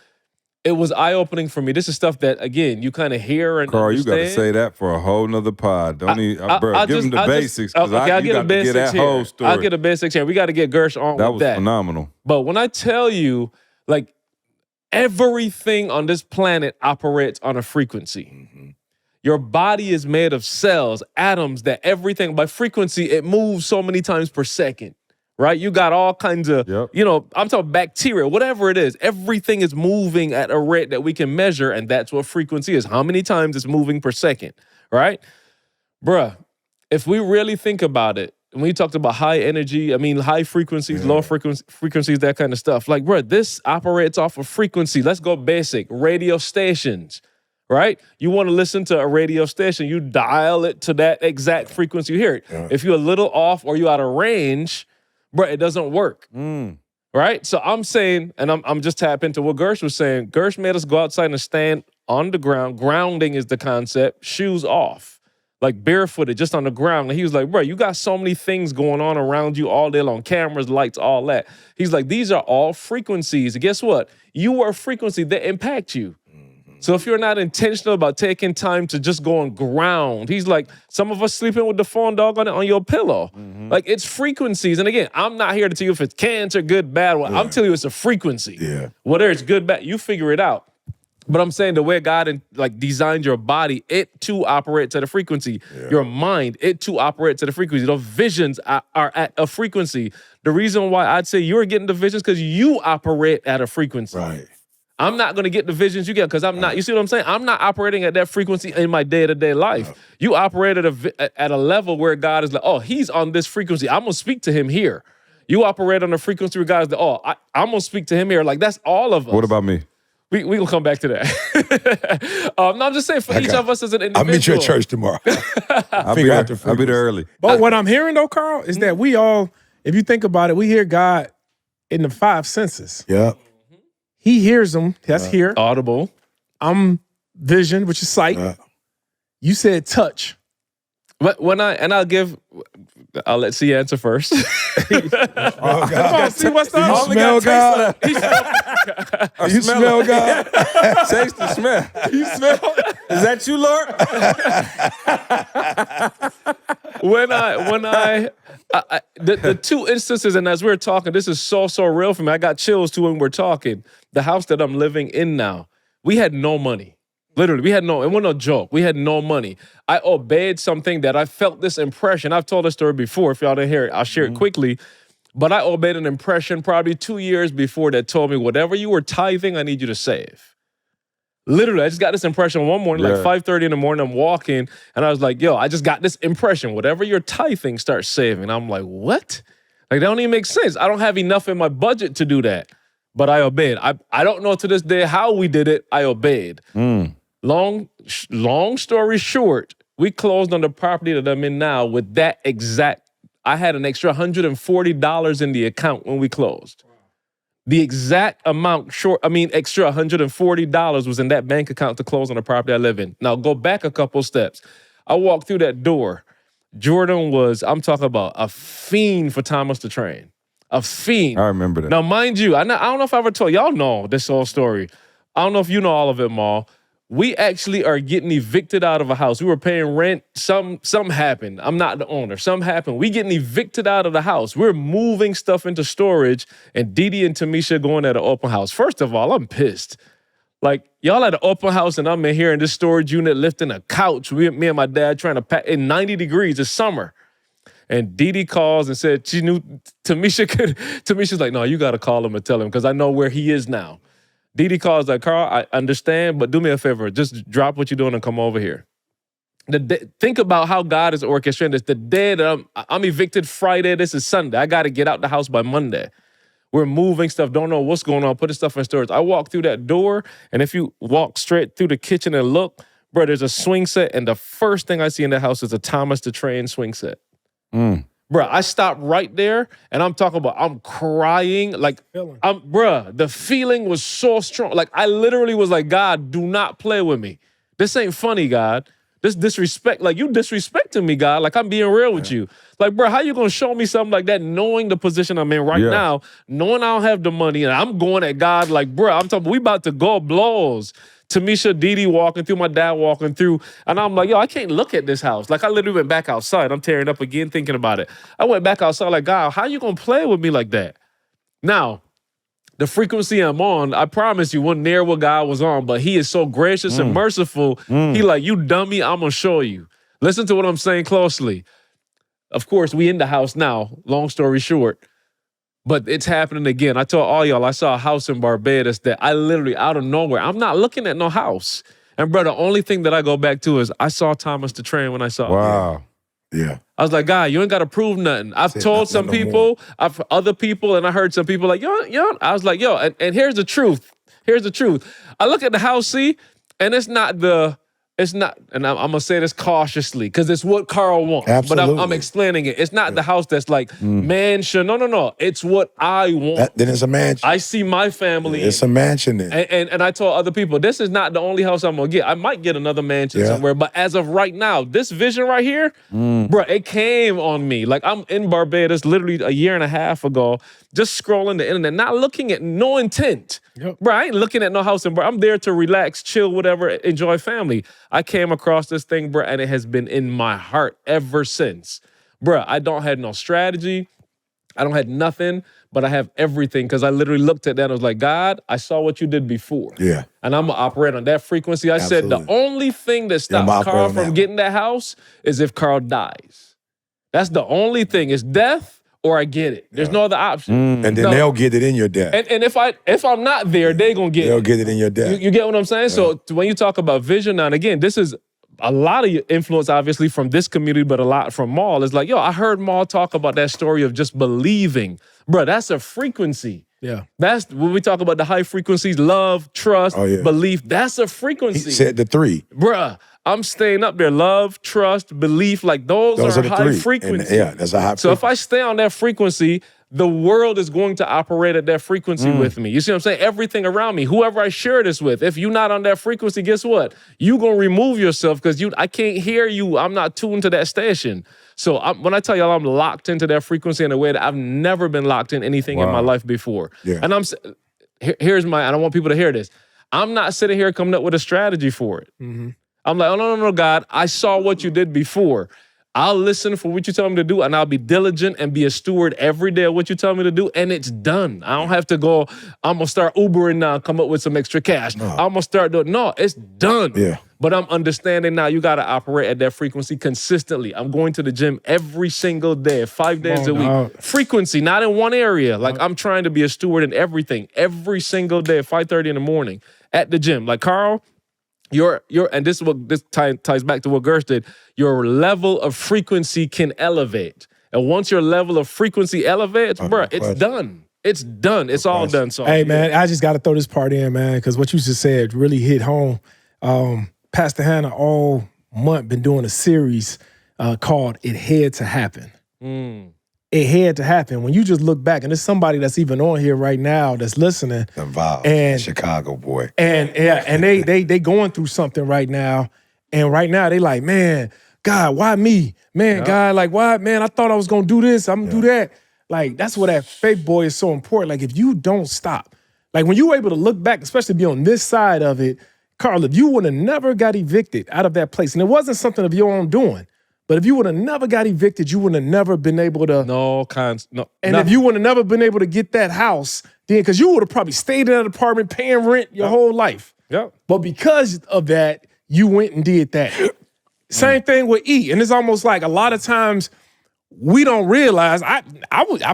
it was eye-opening for me. This is stuff that, again, you kind of hear and Carl, understand. you got to say that for a whole nother pod. Don't bro, give him the basics. Okay, I'll you get the got to get basics that whole here. story. I'll get the basics here. We got to get Gersh on That with was that. phenomenal. But when I tell you, like, everything on this planet operates on a frequency. Mm-hmm. Your body is made of cells, atoms, that everything, by frequency, it moves so many times per second, right? You got all kinds of, I'm talking bacteria, whatever it is. Everything is moving at a rate that we can measure, and that's what frequency is. How many times it's moving per second, right? Bruh, if we really think about it, when we talked about high energy, high frequencies, low frequencies, that kind of stuff. Like, bro, this operates off of frequency. Let's go basic. Radio stations, right? You want to listen to a radio station, you dial it to that exact frequency you hear it. Yeah. If you're a little off or you're out of range, bro, it doesn't work. Right? So I'm saying, and I'm just tapping into what Gersh was saying. Gersh made us go outside and stand on the ground. Grounding is the concept. Shoes off. Like barefooted, just on the ground. And he was like, bro, you got so many things going on around you all day long. Cameras, lights, all that. He's like, these are all frequencies. And guess what? You are a frequency that impact you. So if you're not intentional about taking time to just go on ground, he's like, some of us sleeping with the phone dog on your pillow. Like, it's frequencies. And again, I'm not here to tell you if it's cancer, good, bad. Well, I'm telling you it's a frequency. Yeah. Whether it's good, bad, you figure it out. But I'm saying the way God designed your body, it too operates at a frequency. Yeah. Your mind, it too operates at a frequency. Those visions are at a frequency. The reason why I'd say you're getting the visions because you operate at a frequency. Right. I'm not going to get the visions you get because I'm not. You see what I'm saying? I'm not operating at that frequency in my day-to-day life. You operate at a level where God is like, oh, he's on this frequency. I'm going to speak to him here. You operate on a frequency where God is like, oh, I'm going to speak to him here. Like, that's all of us. What about me? We gonna come back to that. No, I'm just saying for each of us as an individual. I'll meet you at church tomorrow. I'll be there early. But what I'm hearing though, Carl, is that we all, if you think about it, we hear God in the 5 senses. Yeah. He hears them. That's hear. Audible. I'm vision, which is sight. You said touch. But I'll let C answer first. Oh, God. Come on, see what's You up? smell God? You smell God? Taste the smell. You smell? Is that you, Lord? The two instances, and as we're talking, this is so real for me. I got chills too when we're talking. The house that I'm living in now, we had no money. Literally, it wasn't no joke. We had no money. I obeyed something that I felt this impression. I've told this story before. If y'all didn't hear it, I'll share it quickly. But I obeyed an impression probably 2 years before that told me, whatever you were tithing, I need you to save. Literally, I just got this impression one morning, like 5:30 in the morning, I'm walking, and I was like, yo, I just got this impression. Whatever you're tithing, start saving. I'm like, what? Like, that don't even make sense. I don't have enough in my budget to do that. But I obeyed. I don't know to this day how we did it. I obeyed. Long story short, we closed on the property that I'm in now with that exact. I had an extra $140 in the account when we closed. The exact amount extra $140 was in that bank account to close on the property I live in. Now go back a couple steps. I walked through that door. Jordan was, I'm talking about a fiend for Thomas the Train. A fiend. I remember that. Now, mind you, I don't know if I ever told y'all know this whole story. I don't know if you know all of it, Maul. We actually are getting evicted out of a house. We were paying rent. Something happened. I'm not the owner. Something happened. We getting evicted out of the house. We're moving stuff into storage, and Didi and Tamisha going at an open house. First of all, I'm pissed. Like, y'all at an open house, and I'm in here in this storage unit lifting a couch. Me and my dad trying to pack in 90 degrees. It's summer. And Didi calls and said she knew Tamisha's like, no, you got to call him and tell him because I know where he is now. Didi calls like, Carl, I understand, but do me a favor. Just drop what you're doing and come over here. Think about how God is orchestrating this. The day that I'm evicted Friday, this is Sunday. I got to get out the house by Monday. We're moving stuff, don't know what's going on, putting stuff in storage. I walk through that door, and if you walk straight through the kitchen and look, bro, there's a swing set, and the first thing I see in the house is a Thomas the Train swing set. Bruh, I stopped right there and I'm talking about, I'm crying. Like, Feeling. the feeling was so strong. Like, I literally was like, God, do not play with me. This ain't funny, God. This disrespect, like you disrespecting me, God. Like I'm being real with you. Like, bro, how you gonna show me something like that knowing the position I'm in right now, knowing I don't have the money and I'm going at God like, bro, I'm talking, we about to go blows. Tamisha, Didi walking through, my dad walking through, and I'm like, yo, I can't look at this house. Like I literally went back outside. I'm tearing up again thinking about it. I went back outside like, God, how you gonna play with me like that? Now, the frequency I'm on, I promise you, wasn't near what God was on, but he is so gracious and merciful. He like, you dummy, I'm gonna show you. Listen to what I'm saying closely. Of course, we in the house now, long story short, but it's happening again. I told all y'all, I saw a house in Barbados that I literally, out of nowhere, I'm not looking at no house. And bro, the only thing that I go back to is I saw Thomas the Train when I saw him. Wow. Yeah. I was like, God, you ain't got to prove nothing. I've told some people, other people, and I heard some people like, yo. I was like, yo, and here's the truth. Here's the truth. I look at the house, see, and it's not, and I'm going to say this cautiously because it's what Carl wants. Absolutely. But I'm explaining it. It's not the house that's like mansion. No. It's what I want. Then it's a mansion. I see my family. It's a mansion then. And I told other people, this is not the only house I'm going to get. I might get another mansion somewhere. But as of right now, this vision right here, bro, it came on me. Like I'm in Barbados literally a year and a half ago, just scrolling the internet, not looking at no intent. Yep. Bro, I ain't looking at no house. And bro, I'm there to relax, chill, whatever, enjoy family. I came across this thing, bro, and it has been in my heart ever since. Bro, I don't have no strategy. I don't have nothing, but I have everything because I literally looked at that and I was like, God, I saw what you did before. Yeah. And I'm going to operate on that frequency. I said the only thing that stops Carl from getting that house is if Carl dies. That's the only thing. It's death or I get it. There's no other option. And then they'll get it in your death. And if I'm not there, they're going to get it. They'll get it in your death. You get what I'm saying? Yeah. So when you talk about vision, now and again, this is a lot of influence, obviously, from this community, but a lot from Maul. It's like, yo, I heard Maul talk about that story of just believing. Bro, that's a frequency. Yeah. That's when we talk about the high frequencies, love, trust, belief. That's a frequency. He said the three. Bruh, I'm staying up there. Love, trust, belief, like those are the high three. frequency. And that's a high frequency. So if I stay on that frequency, the world is going to operate at that frequency with me. You see what I'm saying? Everything around me, whoever I share this with, if you're not on that frequency, guess what? You gonna remove yourself because I can't hear you. I'm not tuned to that station. So when I tell y'all I'm locked into that frequency in a way that I've never been locked in anything in my life before. Yeah. And here's I don't want people to hear this. I'm not sitting here coming up with a strategy for it. Mm-hmm. I'm like, oh, no, God, I saw what you did before. I'll listen for what you tell me to do, and I'll be diligent and be a steward every day of what you tell me to do, and it's done. I don't have to go, I'm going to start Ubering now, come up with some extra cash. No. I'm going to start doing, no, it's done. Yeah. But I'm understanding now you got to operate at that frequency consistently. I'm going to the gym every single day, 5 days a week. Frequency, not in one area. Like I'm trying to be a steward in everything, every single day, 5:30 in the morning at the gym. Like Carl, and this ties back to what Gersh did. Your level of frequency can elevate, and once your level of frequency elevates, bro, it's done. It's done. It's all done. So, hey man, I just got to throw this part in, man, because what you just said really hit home. Pastor Hannah all month been doing a series called "It Had to Happen." It had to happen. When you just look back, and there's somebody that's even on here right now that's listening. Involved, and Chicago boy. And they going through something right now. And right now they like, man, God, why me? Man, God, like, why? Man, I thought I was gonna do this. I'm gonna do that. Like, that's where that faith boy is so important. Like, if you don't stop, like when you're able to look back, especially be on this side of it, Carl, if you would have never got evicted out of that place, and it wasn't something of your own doing. But if you would have never got evicted, you would have never been able to. And if you would have never been able to get that house, then because you would have probably stayed in that apartment paying rent your whole life. Yeah. But because of that, you went and did that. Same thing with E. And it's almost like a lot of times we don't realize. I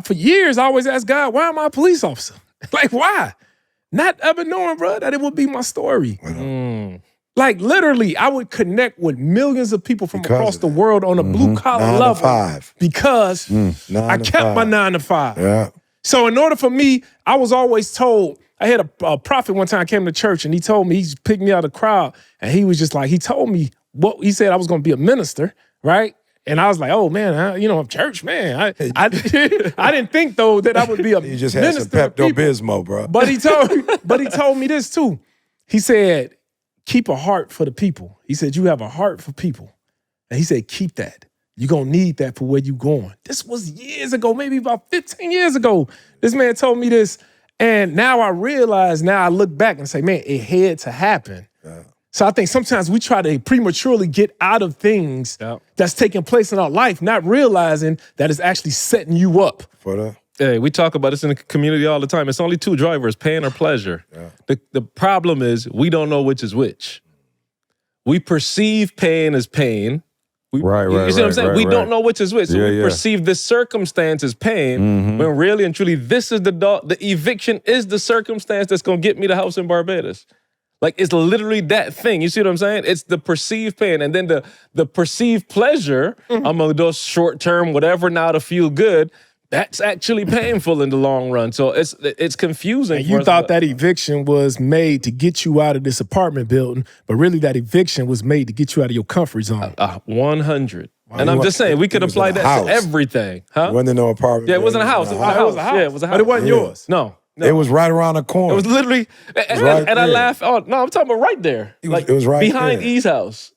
for years I always ask God, why am I a police officer? Like, why? Not ever knowing, bro, that it would be my story. Like literally, I would connect with millions of people from across the world on a blue collar level because I kept my 9 to 5. Yeah. So in order for me, I was always told. I had a prophet one time came to church and he told me, he picked me out of the crowd and he was just like, he told me he said I was going to be a minister, right? And I was like, oh man, I'm church man. I didn't think though that I would be a You just had some minister to people. Pepto-Bismol, bro. But he told me this too. He said, keep a heart for the people. He said, you have a heart for people. And he said, keep that. You're going to need that for where you're going. This was years ago, maybe about 15 years ago. This man told me this. And now I realize, now I look back and say, man, it had to happen. Yeah. So I think sometimes we try to prematurely get out of things that's taking place in our life, not realizing that it's actually setting you up. For that. Hey, we talk about this in the community all the time. It's only two drivers, pain or pleasure. Yeah. The problem is we don't know which is which. We perceive pain as pain. You see what I'm saying? We don't know which is which. So we perceive this circumstance as pain, when really and truly this is the eviction is the circumstance that's going to get me the house in Barbados. Like, it's literally that thing. You see what I'm saying? It's the perceived pain. And then the perceived pleasure among those short-term, whatever now to feel good, that's actually painful in the long run. So it's confusing. And you thought that eviction was made to get you out of this apartment building, but really that eviction was made to get you out of your comfort zone. 100. And I'm just saying, we could apply that to everything. Huh? It wasn't in no apartment. Yeah, it wasn't a house. It was a house. Yeah, it was a house. But it wasn't yours. No. It was right around the corner. It was literally, and I laugh. Oh no, I'm talking about right there. It was right behind there. E's house,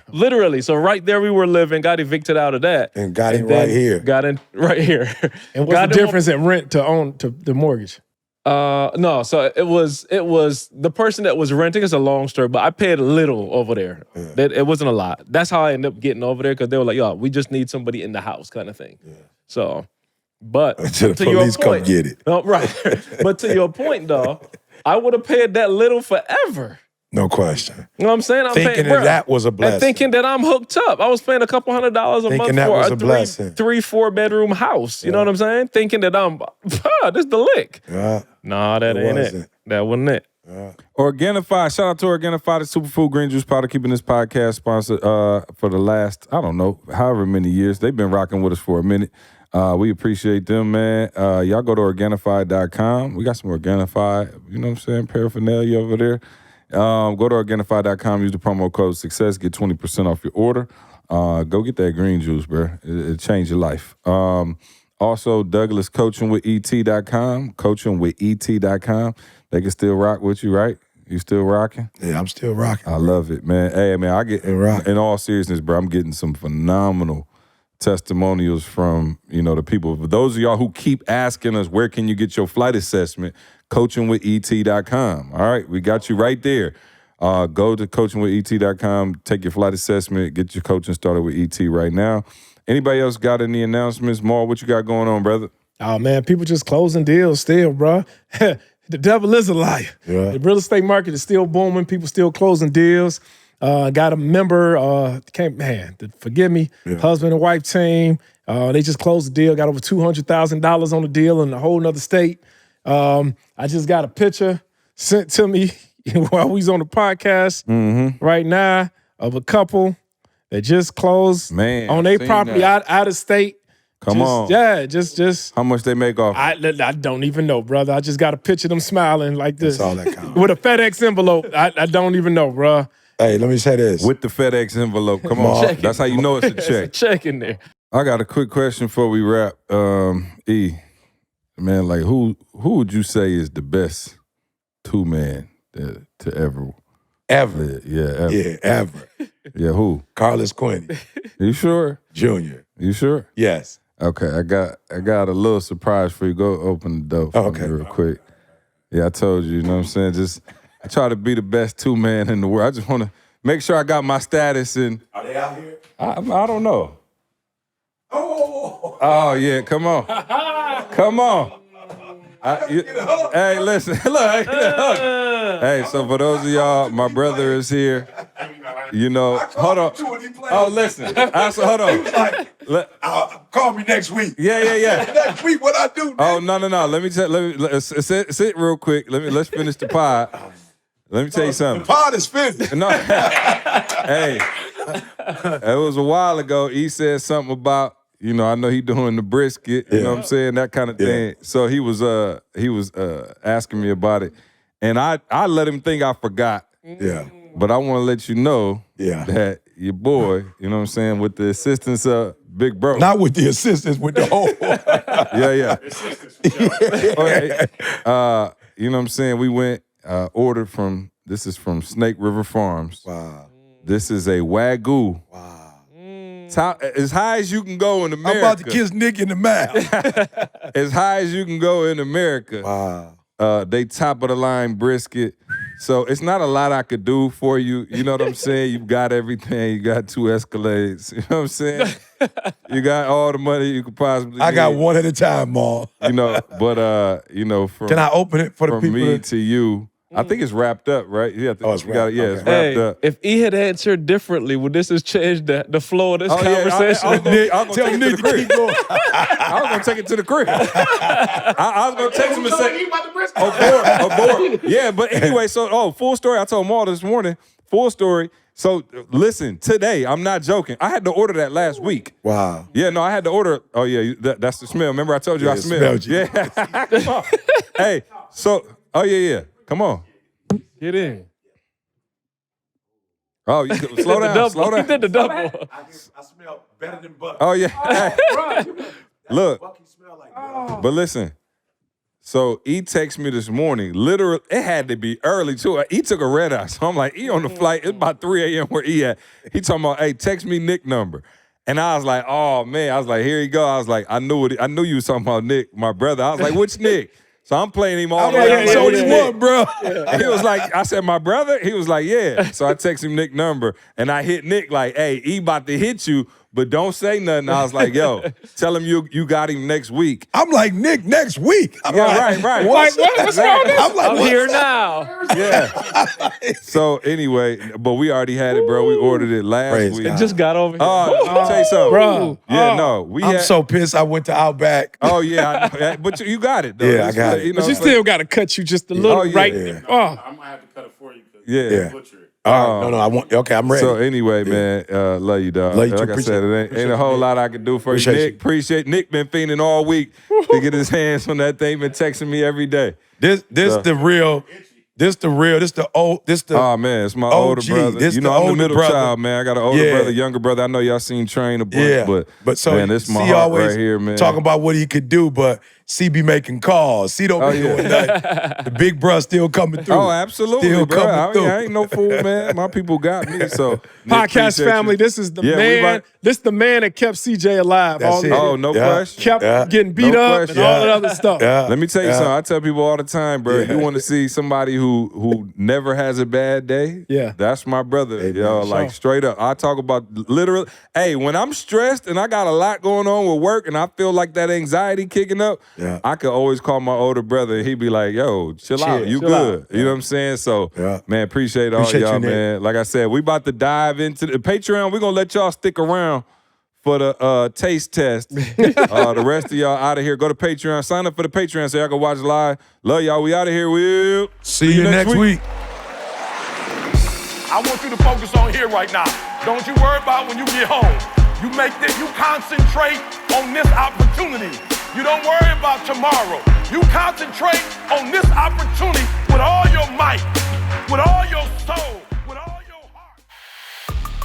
literally. So right there we were living. Got evicted out of that, and got in right here. Got in right here. And what's the difference in rent to own to the mortgage? No. So it was the person that was renting. It's a long story, but I paid a little over there. Yeah. It wasn't a lot. That's how I ended up getting over there because they were like, "Yo, we just need somebody in the house," kind of thing. Yeah. So. But until the police come get it. No, right. But to your point, though, I would have paid that little forever. No question. You know what I'm saying? Thinking that was a blessing. And thinking that I'm hooked up. I was paying a couple $100s a month for a 3-4 bedroom house. You know what I'm saying? Thinking that this is the lick. Yeah. Nah, that ain't it. That wasn't it. Yeah. Organifi, shout out to Organifi, the superfood green juice powder, keeping this podcast sponsored for the last, I don't know, however many years. They've been rocking with us for a minute. We appreciate them, man. Y'all go to Organifi.com. We got some Organifi, you know what I'm saying, paraphernalia over there. Go to Organifi.com, use the promo code SUCCESS, get 20% off your order. Go get that green juice, bro. It'll change your life. Also, Douglas coachingwithet.com, coachingwithet.com. They can still rock with you, right? You still rocking? Yeah, I'm still rocking. I love it, man. Hey, man, in all seriousness, bro, I'm getting some phenomenal testimonials from, the people. For those of y'all who keep asking us, where can you get your flight assessment? Coachingwithet.com. All right, we got you right there. Go to coachingwithet.com, take your flight assessment, get your coaching started with ET right now. Anybody else got any announcements? Maul, what you got going on, brother? Oh, man, people just closing deals still, bro. The devil is a liar. Yeah. The real estate market is still booming. People still closing deals. Got a member, forgive me, husband and wife team. They just closed the deal, got over $200,000 on the deal in a whole nother state. I just got a picture sent to me while we was on the podcast right now of a couple that just closed on their property out of state. Come on. Yeah, just. How much they make off? I don't even know, brother. I just got a picture of them smiling like this. That's all that counts. With a FedEx envelope. I don't even know, bro. Hey, let me say this. With the FedEx envelope. Come on. That's how you know it's a check. It's a check in there. I got a quick question before we wrap. E, man, like who would you say is the best two-man to ever? Ever. Yeah, ever. Yeah, ever. Yeah, who? Carlos Quinney. You sure? Junior. You sure? Yes. Okay, I got a little surprise for you. Go open the door for me real quick. Yeah, I told you, you know what I'm saying? Just I try to be the best two-man in the world. I just want to make sure I got my status in. Are they out here? I don't know. Oh, yeah, come on. Come on. Hey, listen. Look, hey, so for those of y'all, my brother is here. Hold on. Oh, listen. Hold on. Call me next week. Yeah. Next week, what I do? Oh, no. Let me sit real quick. Let's finish the pod. Let me tell you something. The pod is finished. No. Hey, it was a while ago. He said something about, I know he doing the brisket, you know what I'm saying, that kind of thing. So he was asking me about it, and I let him think I forgot. Yeah. But I want to let you know Yeah. that your boy, you know what I'm saying, with the assistance of Big Bro. Not with the assistants, with the whole. Yeah. Okay. You know what I'm saying? We went, ordered from, this is from Snake River Farms. Wow. This is a Wagyu. Wow. Top, as high as you can go in I'm America. about to kiss Nick in the mouth. As high as you can go in America. Wow. They top of the line brisket. So it's not a lot I could do for you. You know what I'm saying? You got everything. You got 2 Escalades. You know what I'm saying? You got all the money you could possibly I got need. one at a time, Ma. You know, but you know, from Can I open it for the from people? me to you, I think it's wrapped up, right? Yeah, Oh, it's we got wrapped, yeah, okay. it's wrapped Hey, up. if E had answered differently, would this have changed the flow of this Oh, yeah, conversation? I was gonna Tell take it to Nick the to crib. keep going. I was gonna take it to the crib. I was gonna text him and say, abort. Yeah, but anyway, so full story. I told Maul this morning. Full story. So listen, today I'm not joking. I had to order that last week. Wow. Yeah, no, I had to order. Oh yeah, that's the smell. Remember I told you Yeah, I it smelled. smelled you. Yeah. Come on. Hey, so yeah. Come on. Get in. Oh, you slow down. Slow He down. did the double. I smell better than Bucky. Oh yeah. Hey, look. Bucky smell like But listen, so E texted me this morning. Literally, it had to be early too. E took a red eye, so I'm like, E on the flight. It's about 3 a.m. where E at. He talking about, hey, text me Nick number. And I was like, oh man. I was like, here you go. I was like, I knew you was talking about Nick, my brother. I was like, which Nick? So I'm playing him all the way. It's only one, bro. And he was like, I said, my brother? He was like, yeah. So I texted him Nick number, and I hit Nick like, hey, he about to hit you, but don't say nothing. I was like, yo, tell him you got him next week. I'm like, Nick, next week. I'm Yeah, like, right. What's wrong? I'm like, I'm what's here up? now. Yeah. So anyway, but we already had it, bro. We ordered it last Praise week. God. Just got over here. Oh, let me tell you something. Bro. Yeah, no. We I'm had, so pissed I went to Outback. Oh, yeah. I know. Yeah, but you got it, though. Yeah, I got it. You know, But you still got to cut you just a little Oh, yeah. right. Yeah. Oh, I might have to cut it for you because Yeah. Yeah. butcher it. All right. No, I want. Okay, I'm ready. So anyway, man, love you, dog. Love you too. Like I said, it ain't a whole lot I can do for Appreciate you, you. Nick. Appreciate Nick been fiending all week to get his hands on that thing. Been texting me every day. This the real. This the old. This the. Oh man, it's my OG. older brother. This You know, the I'm the older middle brother. child, man. I got an older Yeah. brother, younger brother. I know y'all seen Train a bunch, Yeah, but so man, this my C heart always right here, man. talking about what he could do, but C be making calls. C don't be yeah. doing nothing. The big bruh still coming through. Oh, absolutely, Still bro. coming through. I ain't no fool, man. My people got me. So Nick, podcast appreciate family, you. this is the Yeah, we man. about- This the man that kept CJ alive. That's all it. the- Oh, no Yeah. question. Kept Yeah. getting beat No up question. and all Yeah. that other stuff. Yeah. Let me tell you Yeah. something. I tell people all the time, bro. Yeah. You want to see somebody who never has a bad day? Yeah. That's my brother. Hey, Yo, man, like sure. straight up. I talk about literally. Hey, when I'm stressed and I got a lot going on with work and I feel like that anxiety kicking up, Yeah. I could always call my older brother and he'd be like, yo, chill out. You chill good. out. You know what I'm saying? So, Yeah. man, appreciate all Appreciate y'all, you, Nick. man. Like I said, we about to dive into the Patreon. We're going to let y'all stick around for the taste test. The rest of y'all out of here. Go to Patreon. Sign up for the Patreon so y'all can watch live. Love y'all. We out of here. We'll See you next week. I want you to focus on here right now. Don't you worry about when you get home. You concentrate on this opportunity. You don't worry about tomorrow. You concentrate on this opportunity with all your might, with all your soul, with all your heart.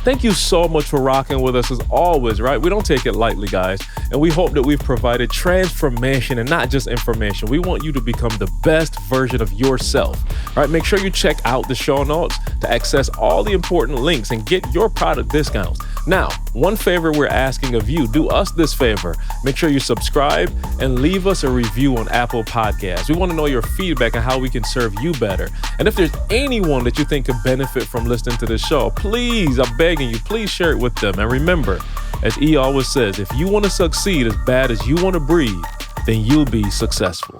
Thank you so much for rocking with us as always, right? We don't take it lightly, guys. And we hope that we've provided transformation and not just information. We want you to become the best version of yourself, right? Make sure you check out the show notes to access all the important links and get your product discounts. Now, one favor we're asking of you, do us this favor. Make sure you subscribe and leave us a review on Apple Podcasts. We want to know your feedback on how we can serve you better. And if there's anyone that you think could benefit from listening to this show, please, I'm begging you, please share it with them. And remember, as E always says, if you want to succeed as bad as you want to breathe, then you'll be successful.